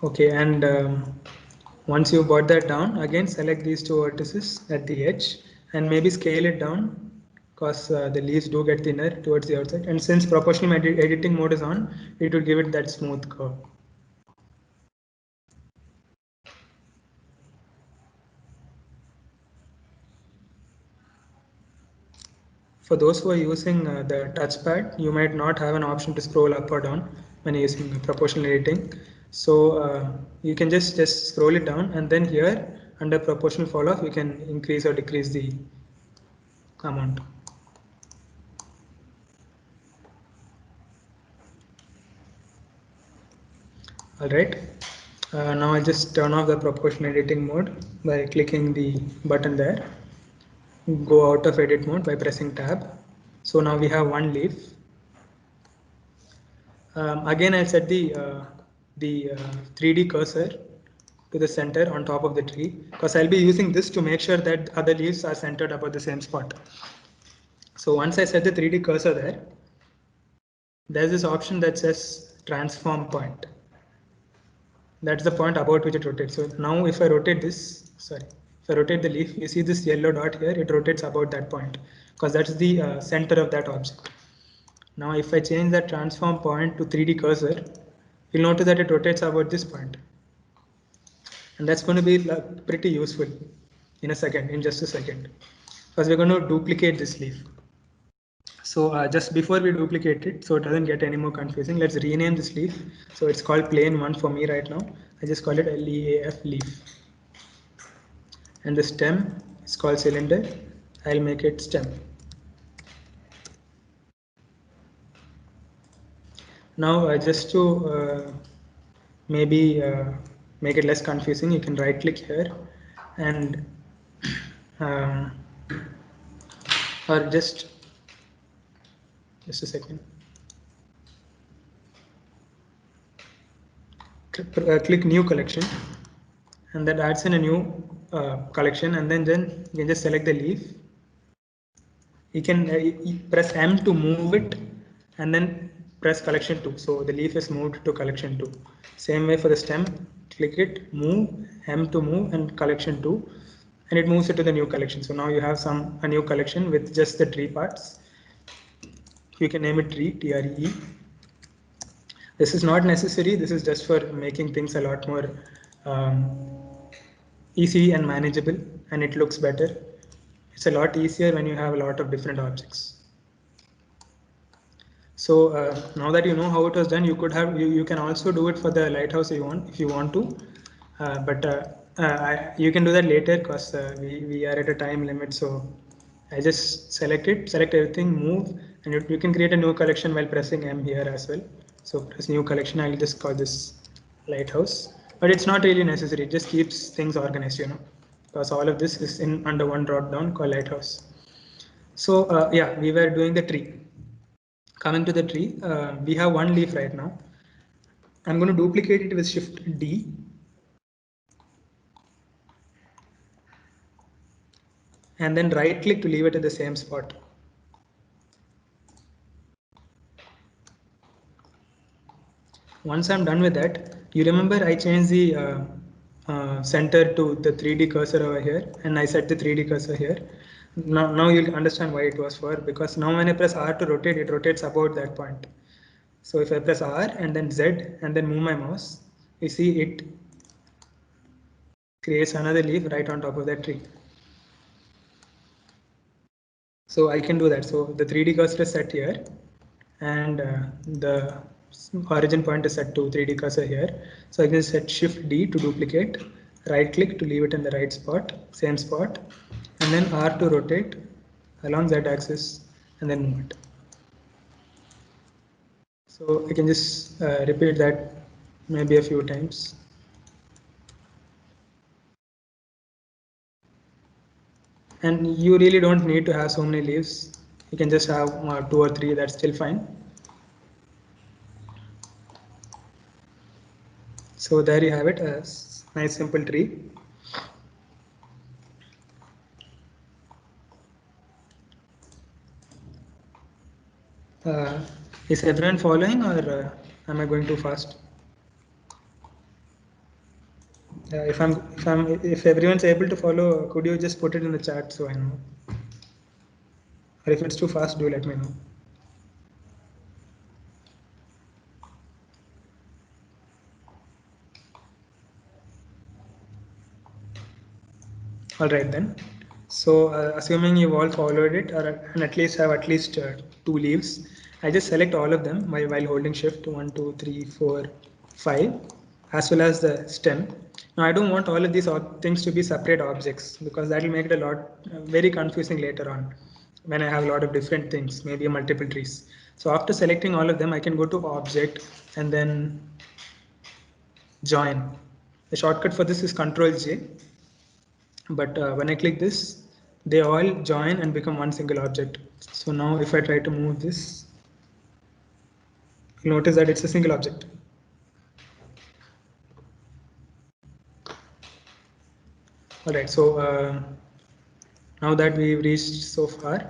Okay, and once you brought that down, again select these two vertices at the edge and maybe scale it down because the leaves do get thinner towards the outside. And since proportional editing mode is on, it will give it that smooth curve. For those who are using the touchpad, you might not have an option to scroll up or down when using proportional editing. So you can just scroll it down, and then here under proportional fall off, you can increase or decrease the amount. Alright, now I'll just turn off the proportional editing mode by clicking the button there. Go out of edit mode by pressing tab. So now we have one leaf. Again, I'll set the 3D cursor to the center on top of the tree because I'll be using this to make sure that other leaves are centered about the same spot. So once I set the 3D cursor there, there's this option that says transform point. That's the point about which it rotates. So now if I rotate this, if I rotate the leaf, you see this yellow dot here, it rotates about that point because that's the center of that object. Now if I change that transform point to 3D cursor, you'll notice that it rotates about this point. And that's going to be pretty useful in just a second, because we're going to duplicate this leaf. So just before we duplicate it, so it doesn't get any more confusing, let's rename this leaf. So it's called plane 1 for me right now. I just call it LEAF leaf. And the stem is called cylinder. I'll make it stem. Now just to maybe make it less confusing, you can right click here and or just a second. Click new collection, and that adds in a new collection, and then you can just select the leaf. You can press M to move it, and then press collection 2. So the leaf is moved to collection 2. Same way for the stem, click it, move, M to move, and collection 2, and it moves it to the new collection. So now you have a new collection with just the tree parts. You can name it tree, TREE. This is not necessary. This is just for making things a lot more easy and manageable, and it looks better. It's a lot easier when you have a lot of different objects. So now that you know how it was done, you could have you can also do it for the lighthouse if you want to, but you can do that later because we are at a time limit. So I just select everything, move, and you can create a new collection while pressing M here as well. So press new collection. I'll just call this lighthouse, but it's not really necessary. It just keeps things organized, because all of this is in under one drop down called lighthouse. So yeah, we were doing the tree. Coming to the tree, we have one leaf right now. I'm going to duplicate it with Shift D. And then right click to leave it at the same spot. Once I'm done with that, you remember I changed the center to the 3D cursor over here, and I set the 3D cursor here. Now you'll understand why it was for, because now when I press R to rotate, it rotates about that point. So if I press R and then Z and then move my mouse, you see it creates another leaf right on top of that tree. So I can do that. So the 3D cursor is set here, and the origin point is set to 3D cursor here. So I can set Shift D to duplicate, right click to leave it in the right spot, same spot, and then R to rotate along Z axis and then move it. So I can just repeat that maybe a few times. And you really don't need to have so many leaves. You can just have 2 or 3, that's still fine. So there you have it, a nice simple tree. Is everyone following, or am I going too fast? If everyone's able to follow, could you just put it in the chat so I know? Or if it's too fast, do let me know. All right then. So assuming you've all followed it and at least have at least 2 leaves, I just select all of them while holding shift 1, 2, 3, 4, 5, as well as the stem. Now I don't want all of these things to be separate objects because that will make it a lot very confusing later on when I have a lot of different things, maybe multiple trees. So after selecting all of them, I can go to object and then join. The shortcut for this is Ctrl J. But when I click this, they all join and become one single object. So now if I try to move this, you'll notice that it's a single object. All right, so now that we've reached so far,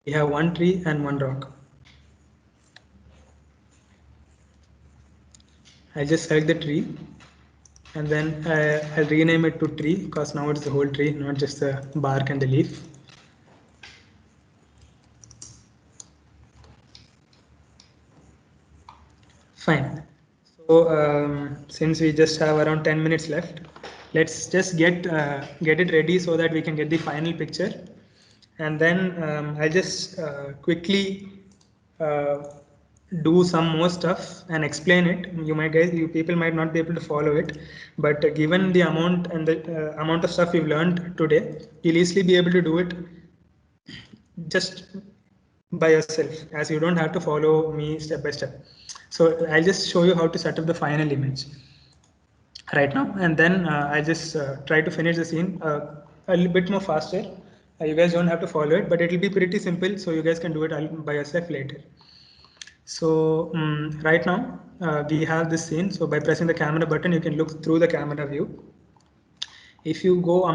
we have one tree and one rock. I just select the tree and then I'll rename it to tree because now it's the whole tree, not just the bark and the leaf. Fine. So since we just have around 10 minutes left, let's just get it ready so that we can get the final picture. And then I'll just quickly do some more stuff and explain it. You people might not be able to follow it, but given the amount and the amount of stuff you've learned today, you'll easily be able to do it just by yourself, as you don't have to follow me step by step. So I'll just show you how to set up the final image right now, and then I'll just try to finish the scene a little bit more faster. You guys don't have to follow it, but it will be pretty simple, so you guys can do it by yourself later. So right now we have this scene. So by pressing the camera button, you can look through the camera view. If you go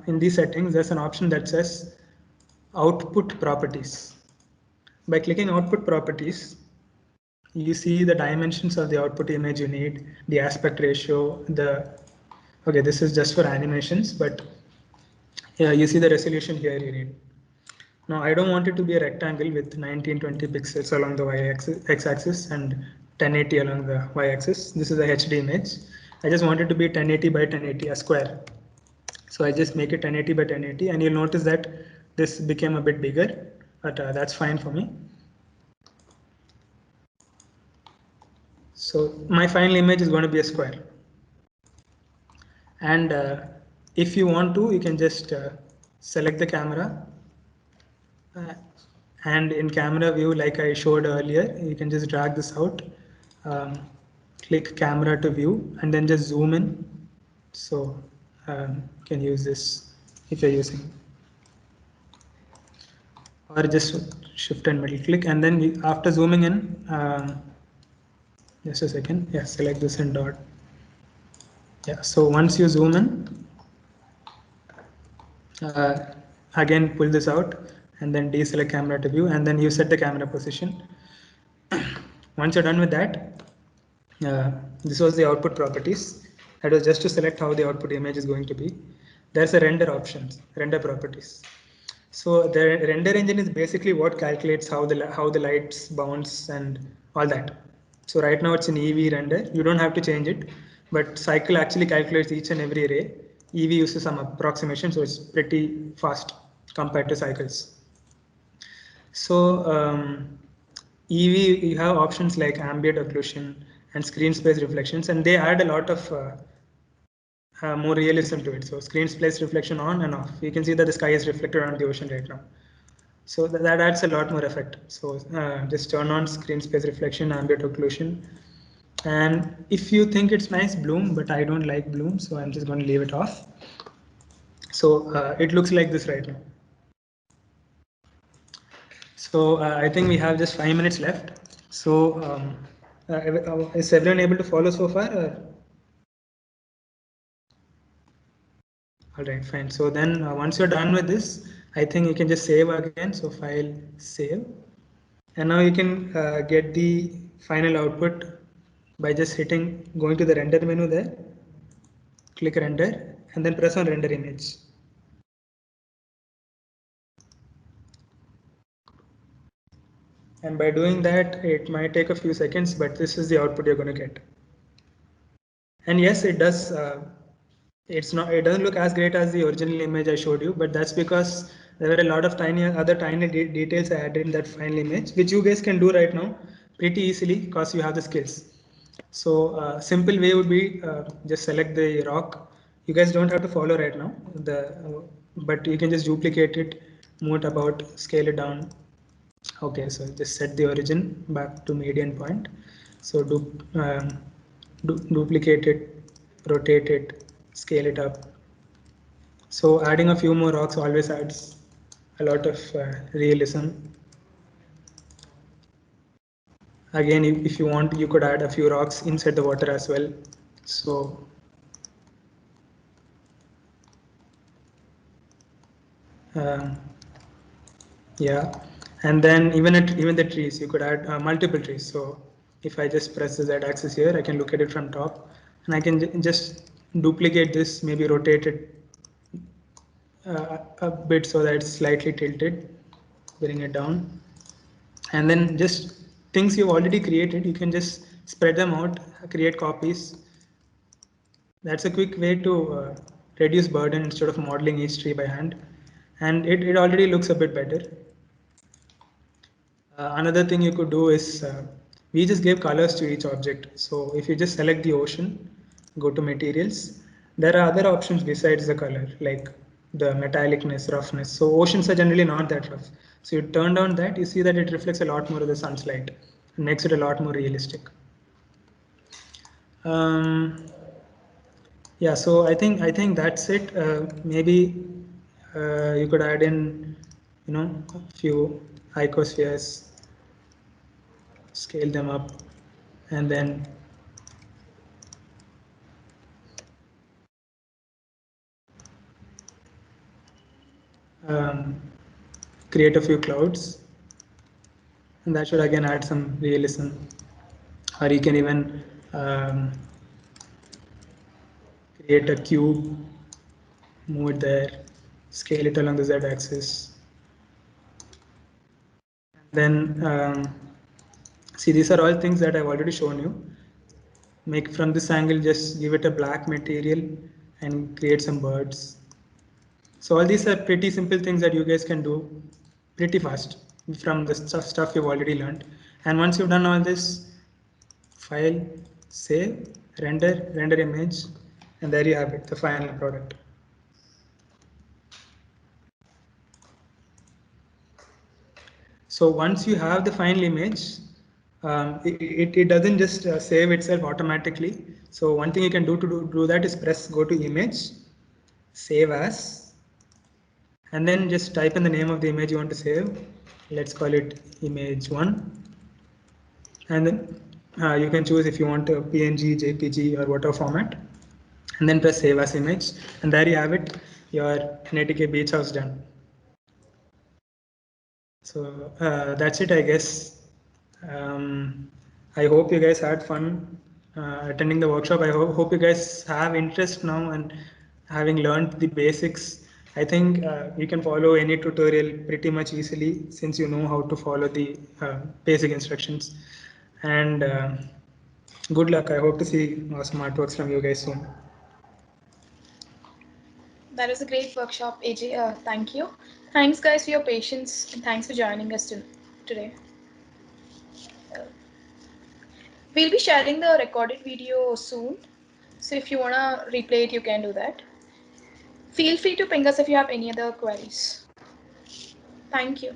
in these settings, there's an option that says output properties. By clicking output properties, you see the dimensions of the output image you need, the aspect ratio, okay, this is just for animations, but yeah, you see the resolution here you need. Now I don't want it to be a rectangle with 1920 pixels along the x-axis and 1080 along the y-axis. This is a HD image. I just want it to be 1080 by 1080, a square. So I just make it 1080 by 1080, and you'll notice that this became a bit bigger, but that's fine for me. So my final image is going to be a square. And if you want to, you can just select the camera. And in camera view, like I showed earlier, you can just drag this out, click camera to view, and then just zoom in. So you can use this if you're using, or just shift and middle click, and then after zooming in, just a second, yeah, select this and dot. Yeah, so once you zoom in, again pull this out and then deselect camera to view, and then you set the camera position. Once you're done with that, this was the output properties. That was just to select how the output image is going to be. There's a render options, render properties. So the render engine is basically what calculates how the lights bounce and all that. So right now it's an EV render. You don't have to change it, but Cycle actually calculates each and every ray. EV uses some approximation, so it's pretty fast compared to Cycles. So EV, you have options like ambient occlusion and screen space reflections, and they add a lot of more realism to it. So screen space reflection on and off. You can see that the sky is reflected on the ocean right now. So that adds a lot more effect. So just turn on screen space reflection, ambient occlusion. And if you think it's nice, bloom, but I don't like bloom, so I'm just going to leave it off. So it looks like this right now. So I think we have just 5 minutes left. So is everyone able to follow so far? All right, fine. So then once you're done with this, I think you can just save again. So file, save. And now you can get the final output by just going to the render menu there, click render, and then press on render image. And by doing that, it might take a few seconds, but this is the output you're going to get. And yes, it does. It doesn't look as great as the original image I showed you, but that's because there were a lot of other tiny details I added in that final image, which you guys can do right now pretty easily because you have the skills. So simple way would be just select the rock. You guys don't have to follow right now, but you can just duplicate it, move it about, scale it down. Okay, so just set the origin back to median point. So duplicate it, rotate it, scale it up. So adding a few more rocks always adds a lot of realism. Again, if you want, you could add a few rocks inside the water as well. So yeah, and then even the trees, you could add multiple trees. So if I just press the Z-axis here, I can look at it from top, and I can just duplicate this, maybe rotate it a bit so that it's slightly tilted, bring it down, and then just things you've already created, you can just spread them out, create copies. That's a quick way to reduce burden instead of modeling each tree by hand, and it already looks a bit better. Another thing you could do is we just gave colors to each object. So if you just select the ocean, go to materials, there are other options besides the color, like the metallicness, roughness. So oceans are generally not that rough. So you turn down that, you see that it reflects a lot more of the sun's light and makes it a lot more realistic. Yeah, so I think that's it. Maybe you could add in, a few icospheres, scale them up, and then create a few clouds, and that should again add some realism. Or you can even create a cube, move it there, scale it along the z-axis. Then see, these are all things that I've already shown you. Make from this angle, just give it a black material and create some birds. So all these are pretty simple things that you guys can do pretty fast from the stuff you've already learned. And once you've done all this, file, save, render image, and there you have it, the final product. So once you have the final image, it doesn't just save itself automatically. So one thing you can do to do that is go to image, save as, and then just type in the name of the image you want to save. Let's call it image1. And then you can choose if you want a PNG, JPG, or whatever format. And then press save as image. And there you have it, your NATK beach house done. So that's it, I guess. I hope you guys had fun attending the workshop. I hope you guys have interest now and having learned the basics. I think you can follow any tutorial pretty much easily since you know how to follow the basic instructions. And good luck. I hope to see awesome artworks from you guys soon. That was a great workshop, AJ. Thank you. Thanks, guys, for your patience, and thanks for joining us today. We'll be sharing the recorded video soon, so if you want to replay it, you can do that. Feel free to ping us if you have any other queries. Thank you.